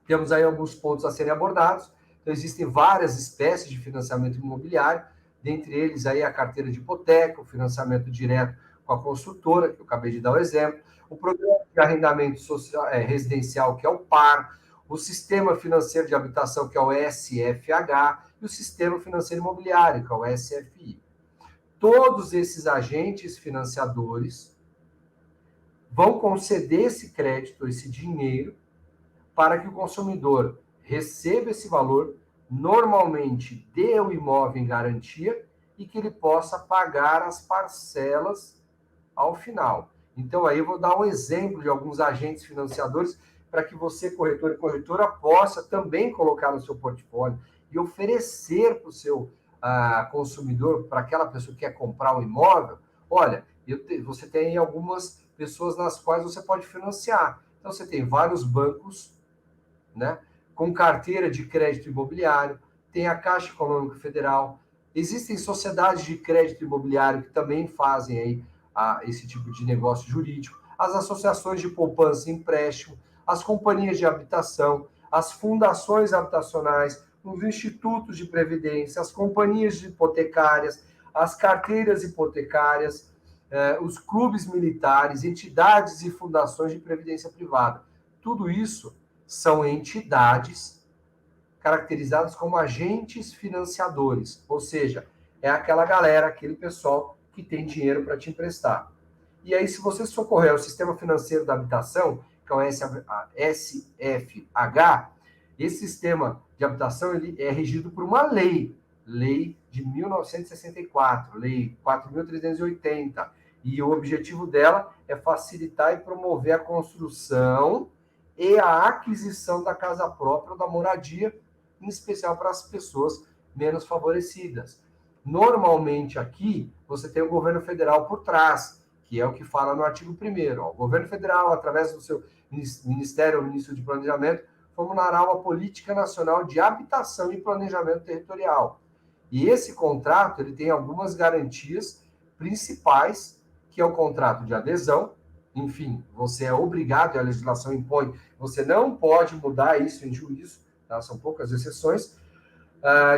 Temos aí alguns pontos a serem abordados. Então, existem várias espécies de financiamento imobiliário, dentre eles aí a carteira de hipoteca, o financiamento direto com a construtora, que eu acabei de dar o exemplo, o programa de arrendamento social, residencial, que é o PAR, o sistema financeiro de habitação, que é o SFH, e o sistema financeiro imobiliário, que é o SFI. Todos esses agentes financiadores vão conceder esse crédito, esse dinheiro, para que o consumidor receba esse valor, normalmente dê o imóvel em garantia e que ele possa pagar as parcelas ao final. Então, aí eu vou dar um exemplo de alguns agentes financiadores para que você, corretor e corretora, possa também colocar no seu portfólio e oferecer para o seu consumidor, para aquela pessoa que quer comprar um imóvel, olha, você tem algumas pessoas nas quais você pode financiar. Então, você tem vários bancos, né, com carteira de crédito imobiliário, tem a Caixa Econômica Federal, existem sociedades de crédito imobiliário que também fazem aí esse tipo de negócio jurídico, as associações de poupança e empréstimo, as companhias de habitação, as fundações habitacionais, os institutos de previdência, as companhias hipotecárias, as carteiras hipotecárias, os clubes militares, entidades e fundações de previdência privada. Tudo isso são entidades caracterizadas como agentes financiadores, ou seja, é aquela galera, aquele pessoal que tem dinheiro para te emprestar. E aí, se você socorrer ao Sistema Financeiro da Habitação, que é o SFH, esse sistema de habitação ele é regido por uma lei de 1964, Lei 4.380, e o objetivo dela é facilitar e promover a construção e a aquisição da casa própria ou da moradia, em especial para as pessoas menos favorecidas. Normalmente aqui, você tem o governo federal por trás, que é o que fala no artigo 1º. O governo federal, através do seu Ministério ou Ministro de Planejamento, formulará uma política nacional de habitação e planejamento territorial. E esse contrato ele tem algumas garantias principais, que é o contrato de adesão. Enfim, você é obrigado, e a legislação impõe, você não pode mudar isso em juízo, tá? São poucas exceções,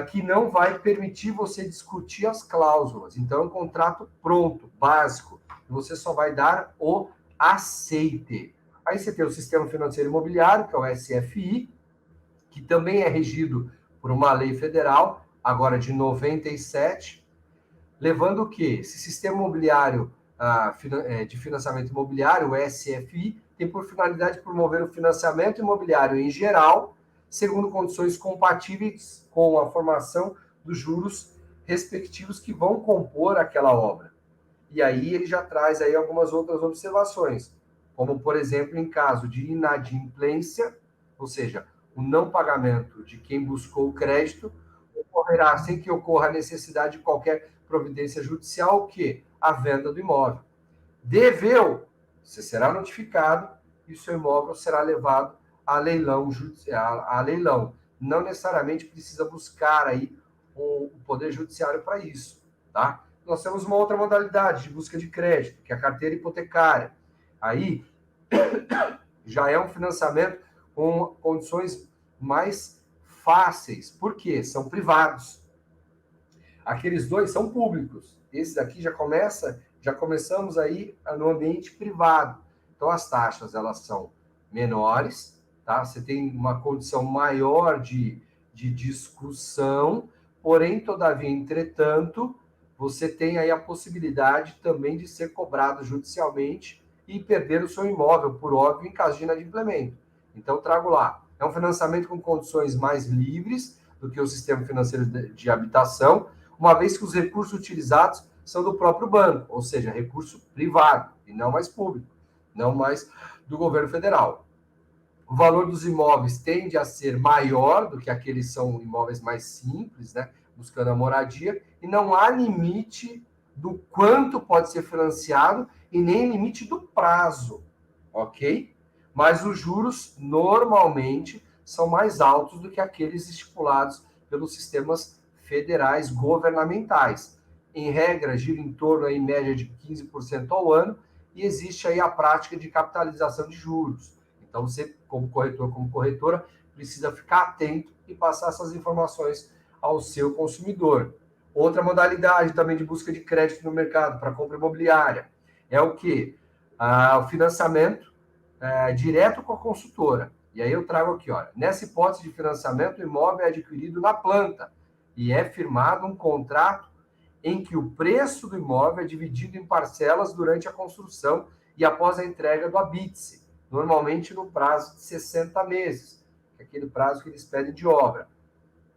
que não vai permitir você discutir as cláusulas. Então, é um contrato pronto, básico, você só vai dar o aceite. Aí você tem o Sistema Financeiro Imobiliário, que é o SFI, que também é regido por uma lei federal, agora de 97, levando o quê? Esse sistema imobiliário de financiamento imobiliário, o SFI, tem por finalidade promover o financiamento imobiliário em geral, segundo condições compatíveis com a formação dos juros respectivos que vão compor aquela obra. E aí ele já traz aí algumas outras observações, como, por exemplo, em caso de inadimplência, ou seja, o não pagamento de quem buscou o crédito, ocorrerá sem que ocorra a necessidade de qualquer providência judicial, o quê? A venda do imóvel. Deveu, você será notificado e o seu imóvel será levado a leilão. Não necessariamente precisa buscar aí o Poder Judiciário para isso, tá? Nós temos uma outra modalidade de busca de crédito, que é a carteira hipotecária. Aí já é um financiamento com condições mais fáceis. Por quê? São privados. Aqueles dois são públicos. Esse daqui já começamos aí no ambiente privado. Então, as taxas, elas são menores, tá? Você tem uma condição maior de discussão, porém, todavia, entretanto, você tem aí a possibilidade também de ser cobrado judicialmente e perder o seu imóvel, por óbvio, em caso de inadimplemento. Então, trago lá. É um financiamento com condições mais livres do que o sistema financeiro de habitação, uma vez que os recursos utilizados são do próprio banco, ou seja, recurso privado e não mais público, não mais do governo federal. O valor dos imóveis tende a ser maior do que aqueles são imóveis mais simples, né, buscando a moradia, e não há limite do quanto pode ser financiado e nem limite do prazo. ok? Mas os juros, normalmente, são mais altos do que aqueles estipulados pelos sistemas federais governamentais. Em regra, gira em torno, em média, de 15% ao ano, e existe aí a prática de capitalização de juros. Então, você, como corretor, como corretora, precisa ficar atento e passar essas informações ao seu consumidor. Outra modalidade também de busca de crédito no mercado para compra imobiliária é o quê? O financiamento direto com a consultora. E aí eu trago aqui, olha, nessa hipótese de financiamento, o imóvel é adquirido na planta e é firmado um contrato em que o preço do imóvel é dividido em parcelas durante a construção e após a entrega do habite-se, normalmente no prazo de 60 meses, que é aquele prazo que eles pedem de obra.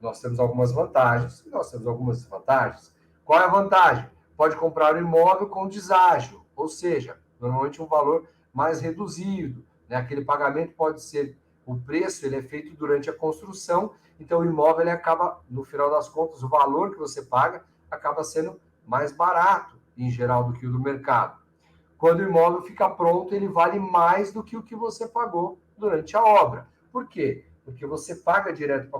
Nós temos algumas vantagens e nós temos algumas desvantagens. Qual é a vantagem? Pode comprar o imóvel com deságio, ou seja, normalmente um valor mais reduzido, né? Aquele pagamento pode ser, o preço ele é feito durante a construção, então o imóvel ele acaba, no final das contas, o valor que você paga acaba sendo mais barato, em geral, do que o do mercado. Quando o imóvel fica pronto, ele vale mais do que o que você pagou durante a obra. Por quê? Porque você paga direto para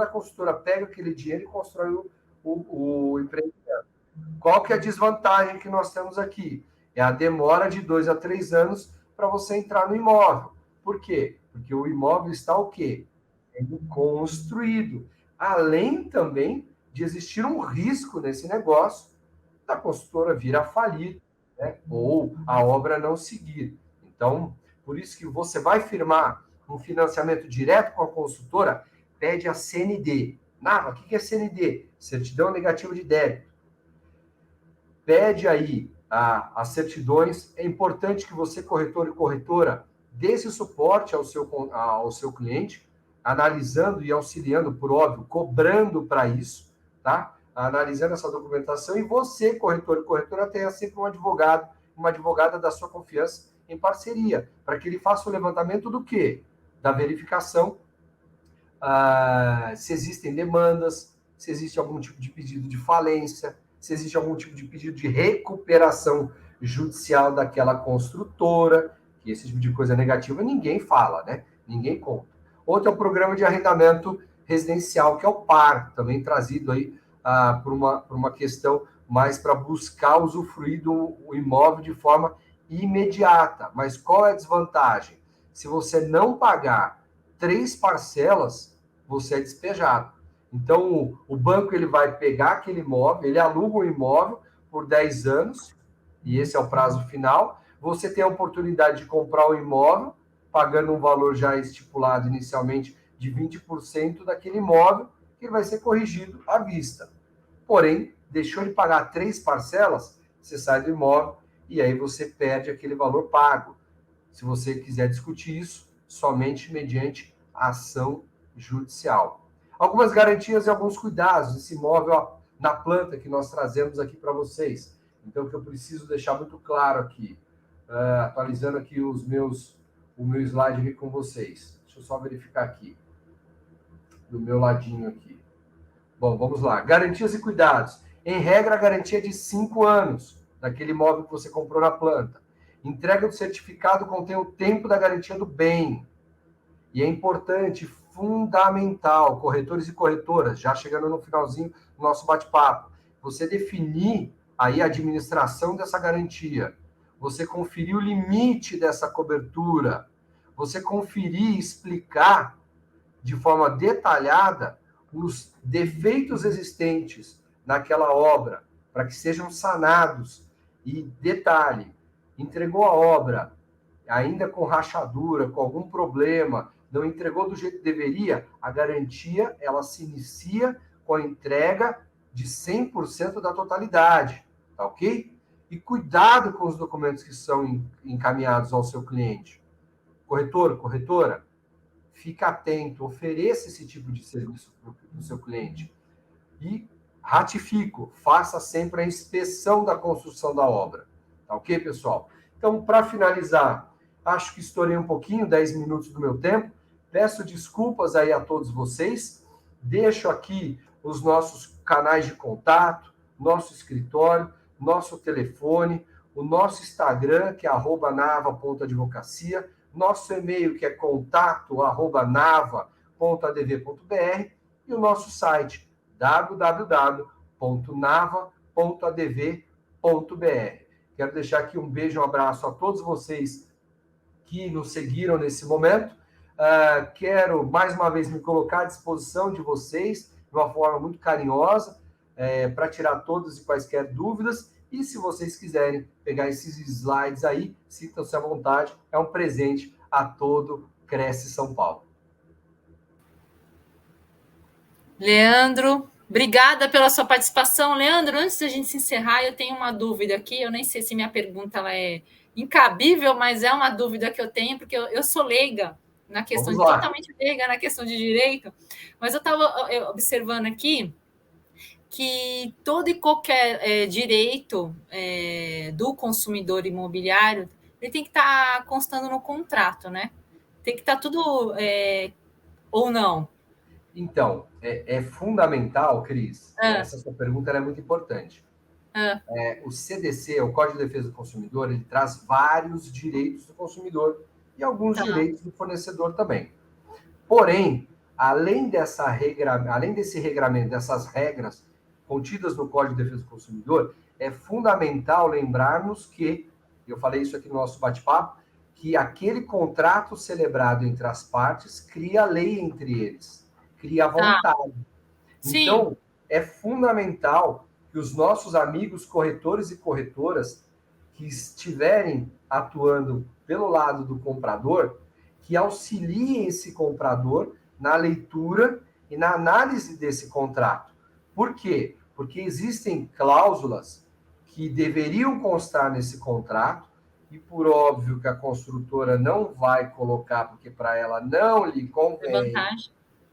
a consultora pega aquele dinheiro e constrói o empreendimento. Qual que é a desvantagem que nós temos aqui? É a demora de 2 a 3 anos para você entrar no imóvel. Por quê? Porque o imóvel está o quê? Sendo construído. Além também de existir um risco nesse negócio da consultora vir a falir, né? Ou a obra não seguir. Então, por isso que você vai firmar um financiamento direto com a consultora, pede a CND. Nava, o que é CND? Certidão negativa de débito. Pede aí as certidões. É importante que você, corretor e corretora, dê esse suporte ao seu cliente, analisando e auxiliando, por óbvio, cobrando para isso, tá? Analisando essa documentação, e você, corretor e corretora, tenha sempre um advogado, uma advogada da sua confiança em parceria, para que ele faça o levantamento do quê? Da verificação, se existem demandas, se existe algum tipo de pedido de falência, se existe algum tipo de pedido de recuperação judicial daquela construtora, que esse tipo de coisa negativa ninguém fala, né? Ninguém conta. Outro é o programa de arrendamento residencial, que é o PAR, também trazido aí por uma questão mais para buscar usufruir do imóvel de forma imediata. Mas qual é a desvantagem? Se você não pagar 3 parcelas, você é despejado. Então, o banco ele vai pegar aquele imóvel, ele aluga o imóvel por 10 anos, e esse é o prazo final. Você tem a oportunidade de comprar o imóvel, pagando um valor já estipulado inicialmente de 20% daquele imóvel, que vai ser corrigido à vista. Porém, deixou de pagar 3 parcelas, você sai do imóvel e aí você perde aquele valor pago. Se você quiser discutir isso, somente mediante ação judicial. Algumas garantias e alguns cuidados desse imóvel na planta que nós trazemos aqui para vocês. Então, o que eu preciso deixar muito claro aqui, atualizando aqui o meu slide aqui com vocês. Deixa eu só verificar aqui, do meu ladinho aqui. Bom, vamos lá. Garantias e cuidados. Em regra, a garantia é de 5 anos daquele imóvel que você comprou na planta. Entrega do certificado contém o tempo da garantia do bem. E é importante, fundamental, corretores e corretoras, já chegando no finalzinho do nosso bate-papo, você definir aí a administração dessa garantia, você conferir o limite dessa cobertura, você conferir e explicar de forma detalhada os defeitos existentes naquela obra, para que sejam sanados. E detalhe, entregou a obra ainda com rachadura, com algum problema, não entregou do jeito que deveria, a garantia ela se inicia com a entrega de 100% da totalidade, tá ok? E cuidado com os documentos que são encaminhados ao seu cliente. Corretor, corretora, fica atento, ofereça esse tipo de serviço para o seu cliente. E ratifico, faça sempre a inspeção da construção da obra. Tá ok, pessoal? Então, para finalizar, acho que estourei um pouquinho, 10 minutos do meu tempo. Peço desculpas aí a todos vocês. Deixo aqui os nossos canais de contato, nosso escritório, nosso telefone. o nosso Instagram, que é @nava.advocacia, nosso e-mail, que é contato@nava.adv.br, e o nosso site, www.nava.adv.br. Quero deixar aqui um beijo, um abraço a todos vocês que nos seguiram nesse momento. Quero, mais uma vez, me colocar à disposição de vocês, de uma forma muito carinhosa, para tirar todas e quaisquer dúvidas. E se vocês quiserem pegar esses slides aí, sintam-se à vontade. É um presente a todo Cresce São Paulo. Leandro, obrigada pela sua participação. Leandro, antes da gente se encerrar, eu tenho uma dúvida aqui. Eu nem sei se minha pergunta ela é incabível, mas é uma dúvida que eu tenho, porque eu sou leiga na questão, totalmente leiga na questão de direito, mas eu estava observando aqui que todo e qualquer direito do consumidor imobiliário, ele tem que estar constando no contrato, né? Tem que estar tudo ou não? Então, é fundamental, Cris, essa sua pergunta é muito importante. O CDC, o Código de Defesa do Consumidor, ele traz vários direitos do consumidor e alguns direitos do fornecedor também. Porém, além desse regramento, dessas regras contidas no Código de Defesa do Consumidor, é fundamental lembrarmos que, eu falei isso aqui no nosso bate-papo, que aquele contrato celebrado entre as partes cria lei entre eles, cria vontade. Sim. Então, é fundamental que os nossos amigos corretores e corretoras que estiverem atuando pelo lado do comprador, que auxiliem esse comprador na leitura e na análise desse contrato. Por quê? Porque existem cláusulas que deveriam constar nesse contrato e, por óbvio, que a construtora não vai colocar, porque para ela não lhe convém.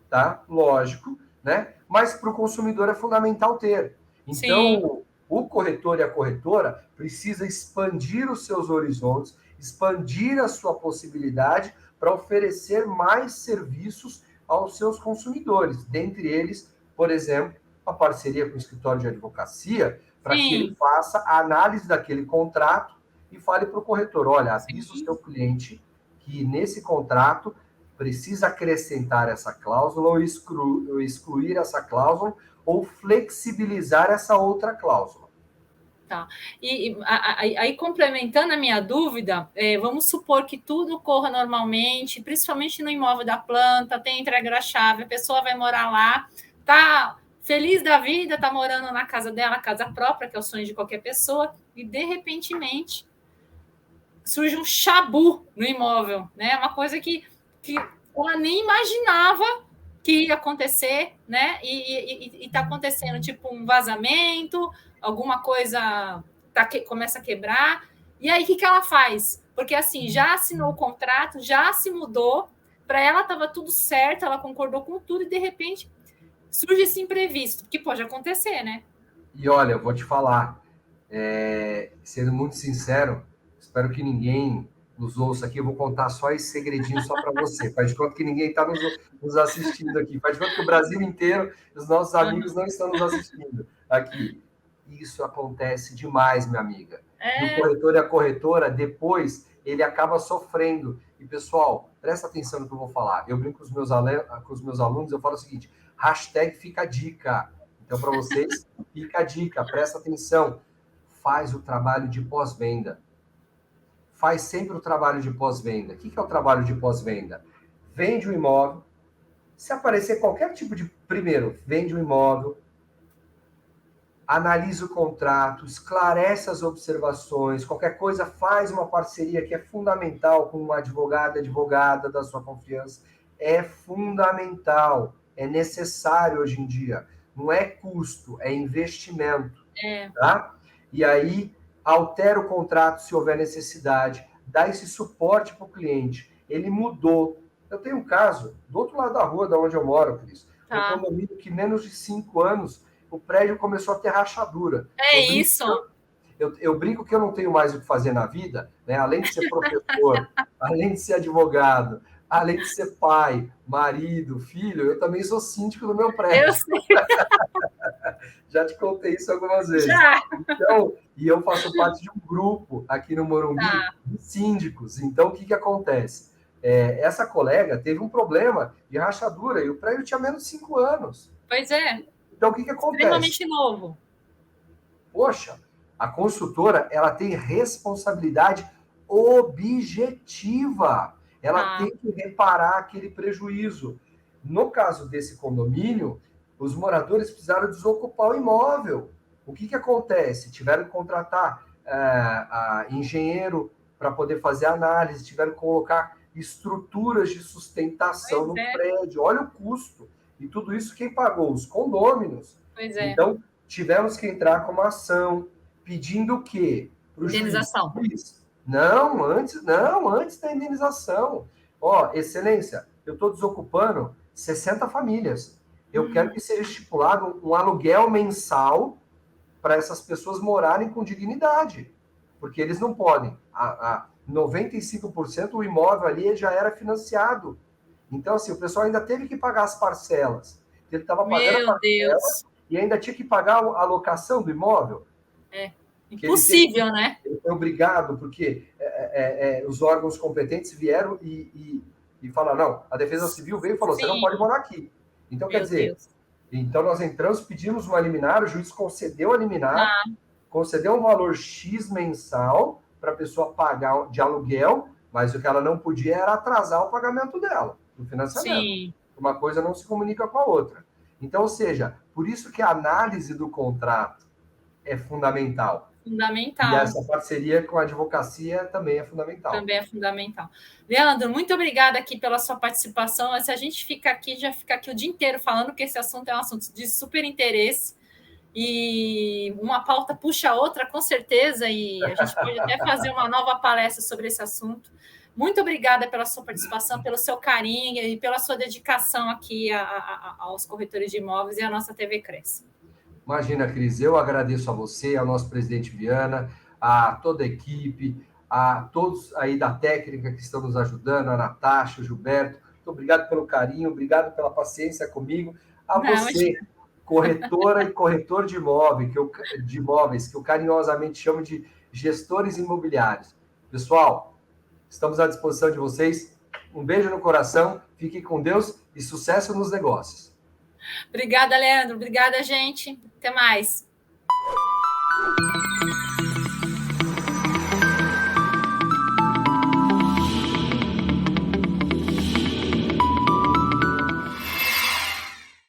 Tá? Lógico, né? Mas para o consumidor é fundamental ter. Então, o corretor e a corretora precisa expandir os seus horizontes, expandir a sua possibilidade para oferecer mais serviços aos seus consumidores. Dentre eles, por exemplo, a parceria com o escritório de advocacia, para que ele faça a análise daquele contrato e fale para o corretor, olha, avisa o seu cliente que nesse contrato precisa acrescentar essa cláusula ou excluir essa cláusula ou flexibilizar essa outra cláusula. Tá. E aí, complementando a minha dúvida, vamos supor que tudo corra normalmente, principalmente no imóvel da planta, tem entrega da chave, a pessoa vai morar lá, tá feliz da vida, tá morando na casa dela, casa própria, que é o sonho de qualquer pessoa, e de repentemente surge um chabu no imóvel, né? Uma coisa que ela nem imaginava que ia acontecer, né? E tá acontecendo, tipo, um vazamento, alguma coisa começa a quebrar. E aí, o que ela faz? Porque, assim, já assinou o contrato, já se mudou, para ela estava tudo certo, ela concordou com tudo, e, de repente, surge esse imprevisto, que pode acontecer, né? E, olha, eu vou te falar, sendo muito sincero, espero que ninguém nos ouça aqui, eu vou contar só esse segredinho só para você. Faz de conta que ninguém está nos assistindo aqui. Faz de conta que o Brasil inteiro, os nossos amigos não estão nos assistindo aqui. Isso acontece demais, minha amiga. E o corretor e a corretora, depois, ele acaba sofrendo. E, pessoal, presta atenção no que eu vou falar. Eu brinco com os meus alunos, eu falo o seguinte, hashtag fica a dica. Então, para vocês, fica a dica, presta atenção. Faz o trabalho de pós-venda. Faz sempre o trabalho de pós-venda. O que é o trabalho de pós-venda? Vende o imóvel. Se aparecer qualquer tipo de... Primeiro, vende o imóvel, analisa o contrato, esclarece as observações, qualquer coisa, faz uma parceria que é fundamental com uma advogada da sua confiança. É fundamental, é necessário hoje em dia. Não é custo, é investimento. Tá? E aí, altera o contrato se houver necessidade, dá esse suporte para o cliente. Ele mudou. Eu tenho um caso, do outro lado da rua, da onde eu moro, Cris, um condomínio que menos de 5 anos, o prédio começou a ter rachadura. Eu brinco que eu não tenho mais o que fazer na vida, né? Além de ser professor, além de ser advogado, além de ser pai, marido, filho, eu também sou síndico do meu prédio. Eu sei. Já te contei isso algumas vezes. Já. Então, e eu faço parte de um grupo aqui no Morumbi de síndicos. Então, o que, que acontece? Essa colega teve um problema de rachadura e o prédio tinha menos de 5 anos. Pois é. Então, o que, que acontece? Extremamente novo. Poxa, a construtora ela tem responsabilidade objetiva. Ela tem que reparar aquele prejuízo. No caso desse condomínio, os moradores precisaram desocupar o imóvel. O que, que acontece? Tiveram que contratar engenheiro para poder fazer análise, tiveram que colocar estruturas de sustentação no prédio. Olha o custo. E tudo isso quem pagou? Os condôminos. Pois é. Então, tivemos que entrar com uma ação pedindo o quê? Indenização. Não, antes da indenização. Ó, excelência, eu estou desocupando 60 famílias. Eu quero que seja estipulado um aluguel mensal para essas pessoas morarem com dignidade. Porque eles não podem. 95% do imóvel ali já era financiado. Então, assim, o pessoal ainda teve que pagar as parcelas. Ele estava pagando a parcela e ainda tinha que pagar a locação do imóvel. Impossível, né? Ele foi obrigado, porque os órgãos competentes vieram e falaram, não, a Defesa Civil veio e falou, você não pode morar aqui. Então, quer dizer, então nós entramos, pedimos uma liminar, o juiz concedeu a liminar, concedeu um valor X mensal para a pessoa pagar de aluguel, mas o que ela não podia era atrasar o pagamento dela, do financiamento. Sim. Uma coisa não se comunica com a outra. Então, ou seja, por isso que a análise do contrato é fundamental. Fundamental. E essa parceria com a advocacia também é fundamental. Também é fundamental. Leandro, muito obrigada aqui pela sua participação. Se a gente fica aqui, já fica aqui o dia inteiro falando que esse assunto é um assunto de super interesse e uma pauta puxa a outra, com certeza, e a gente pode até fazer uma nova palestra sobre esse assunto. Muito obrigada pela sua participação, pelo seu carinho e pela sua dedicação aqui aos corretores de imóveis e à nossa TV Cresce. Imagina, Cris, eu agradeço a você, ao nosso presidente Viana, a toda a equipe, a todos aí da técnica que estão nos ajudando, a Natasha, o Gilberto. Muito obrigado pelo carinho, obrigado pela paciência comigo. Você, corretora e corretor de imóveis, que eu carinhosamente chamo de gestores imobiliários. Pessoal, estamos à disposição de vocês. Um beijo no coração, fiquem com Deus e sucesso nos negócios. Obrigada, Leandro. Obrigada, gente. Até mais.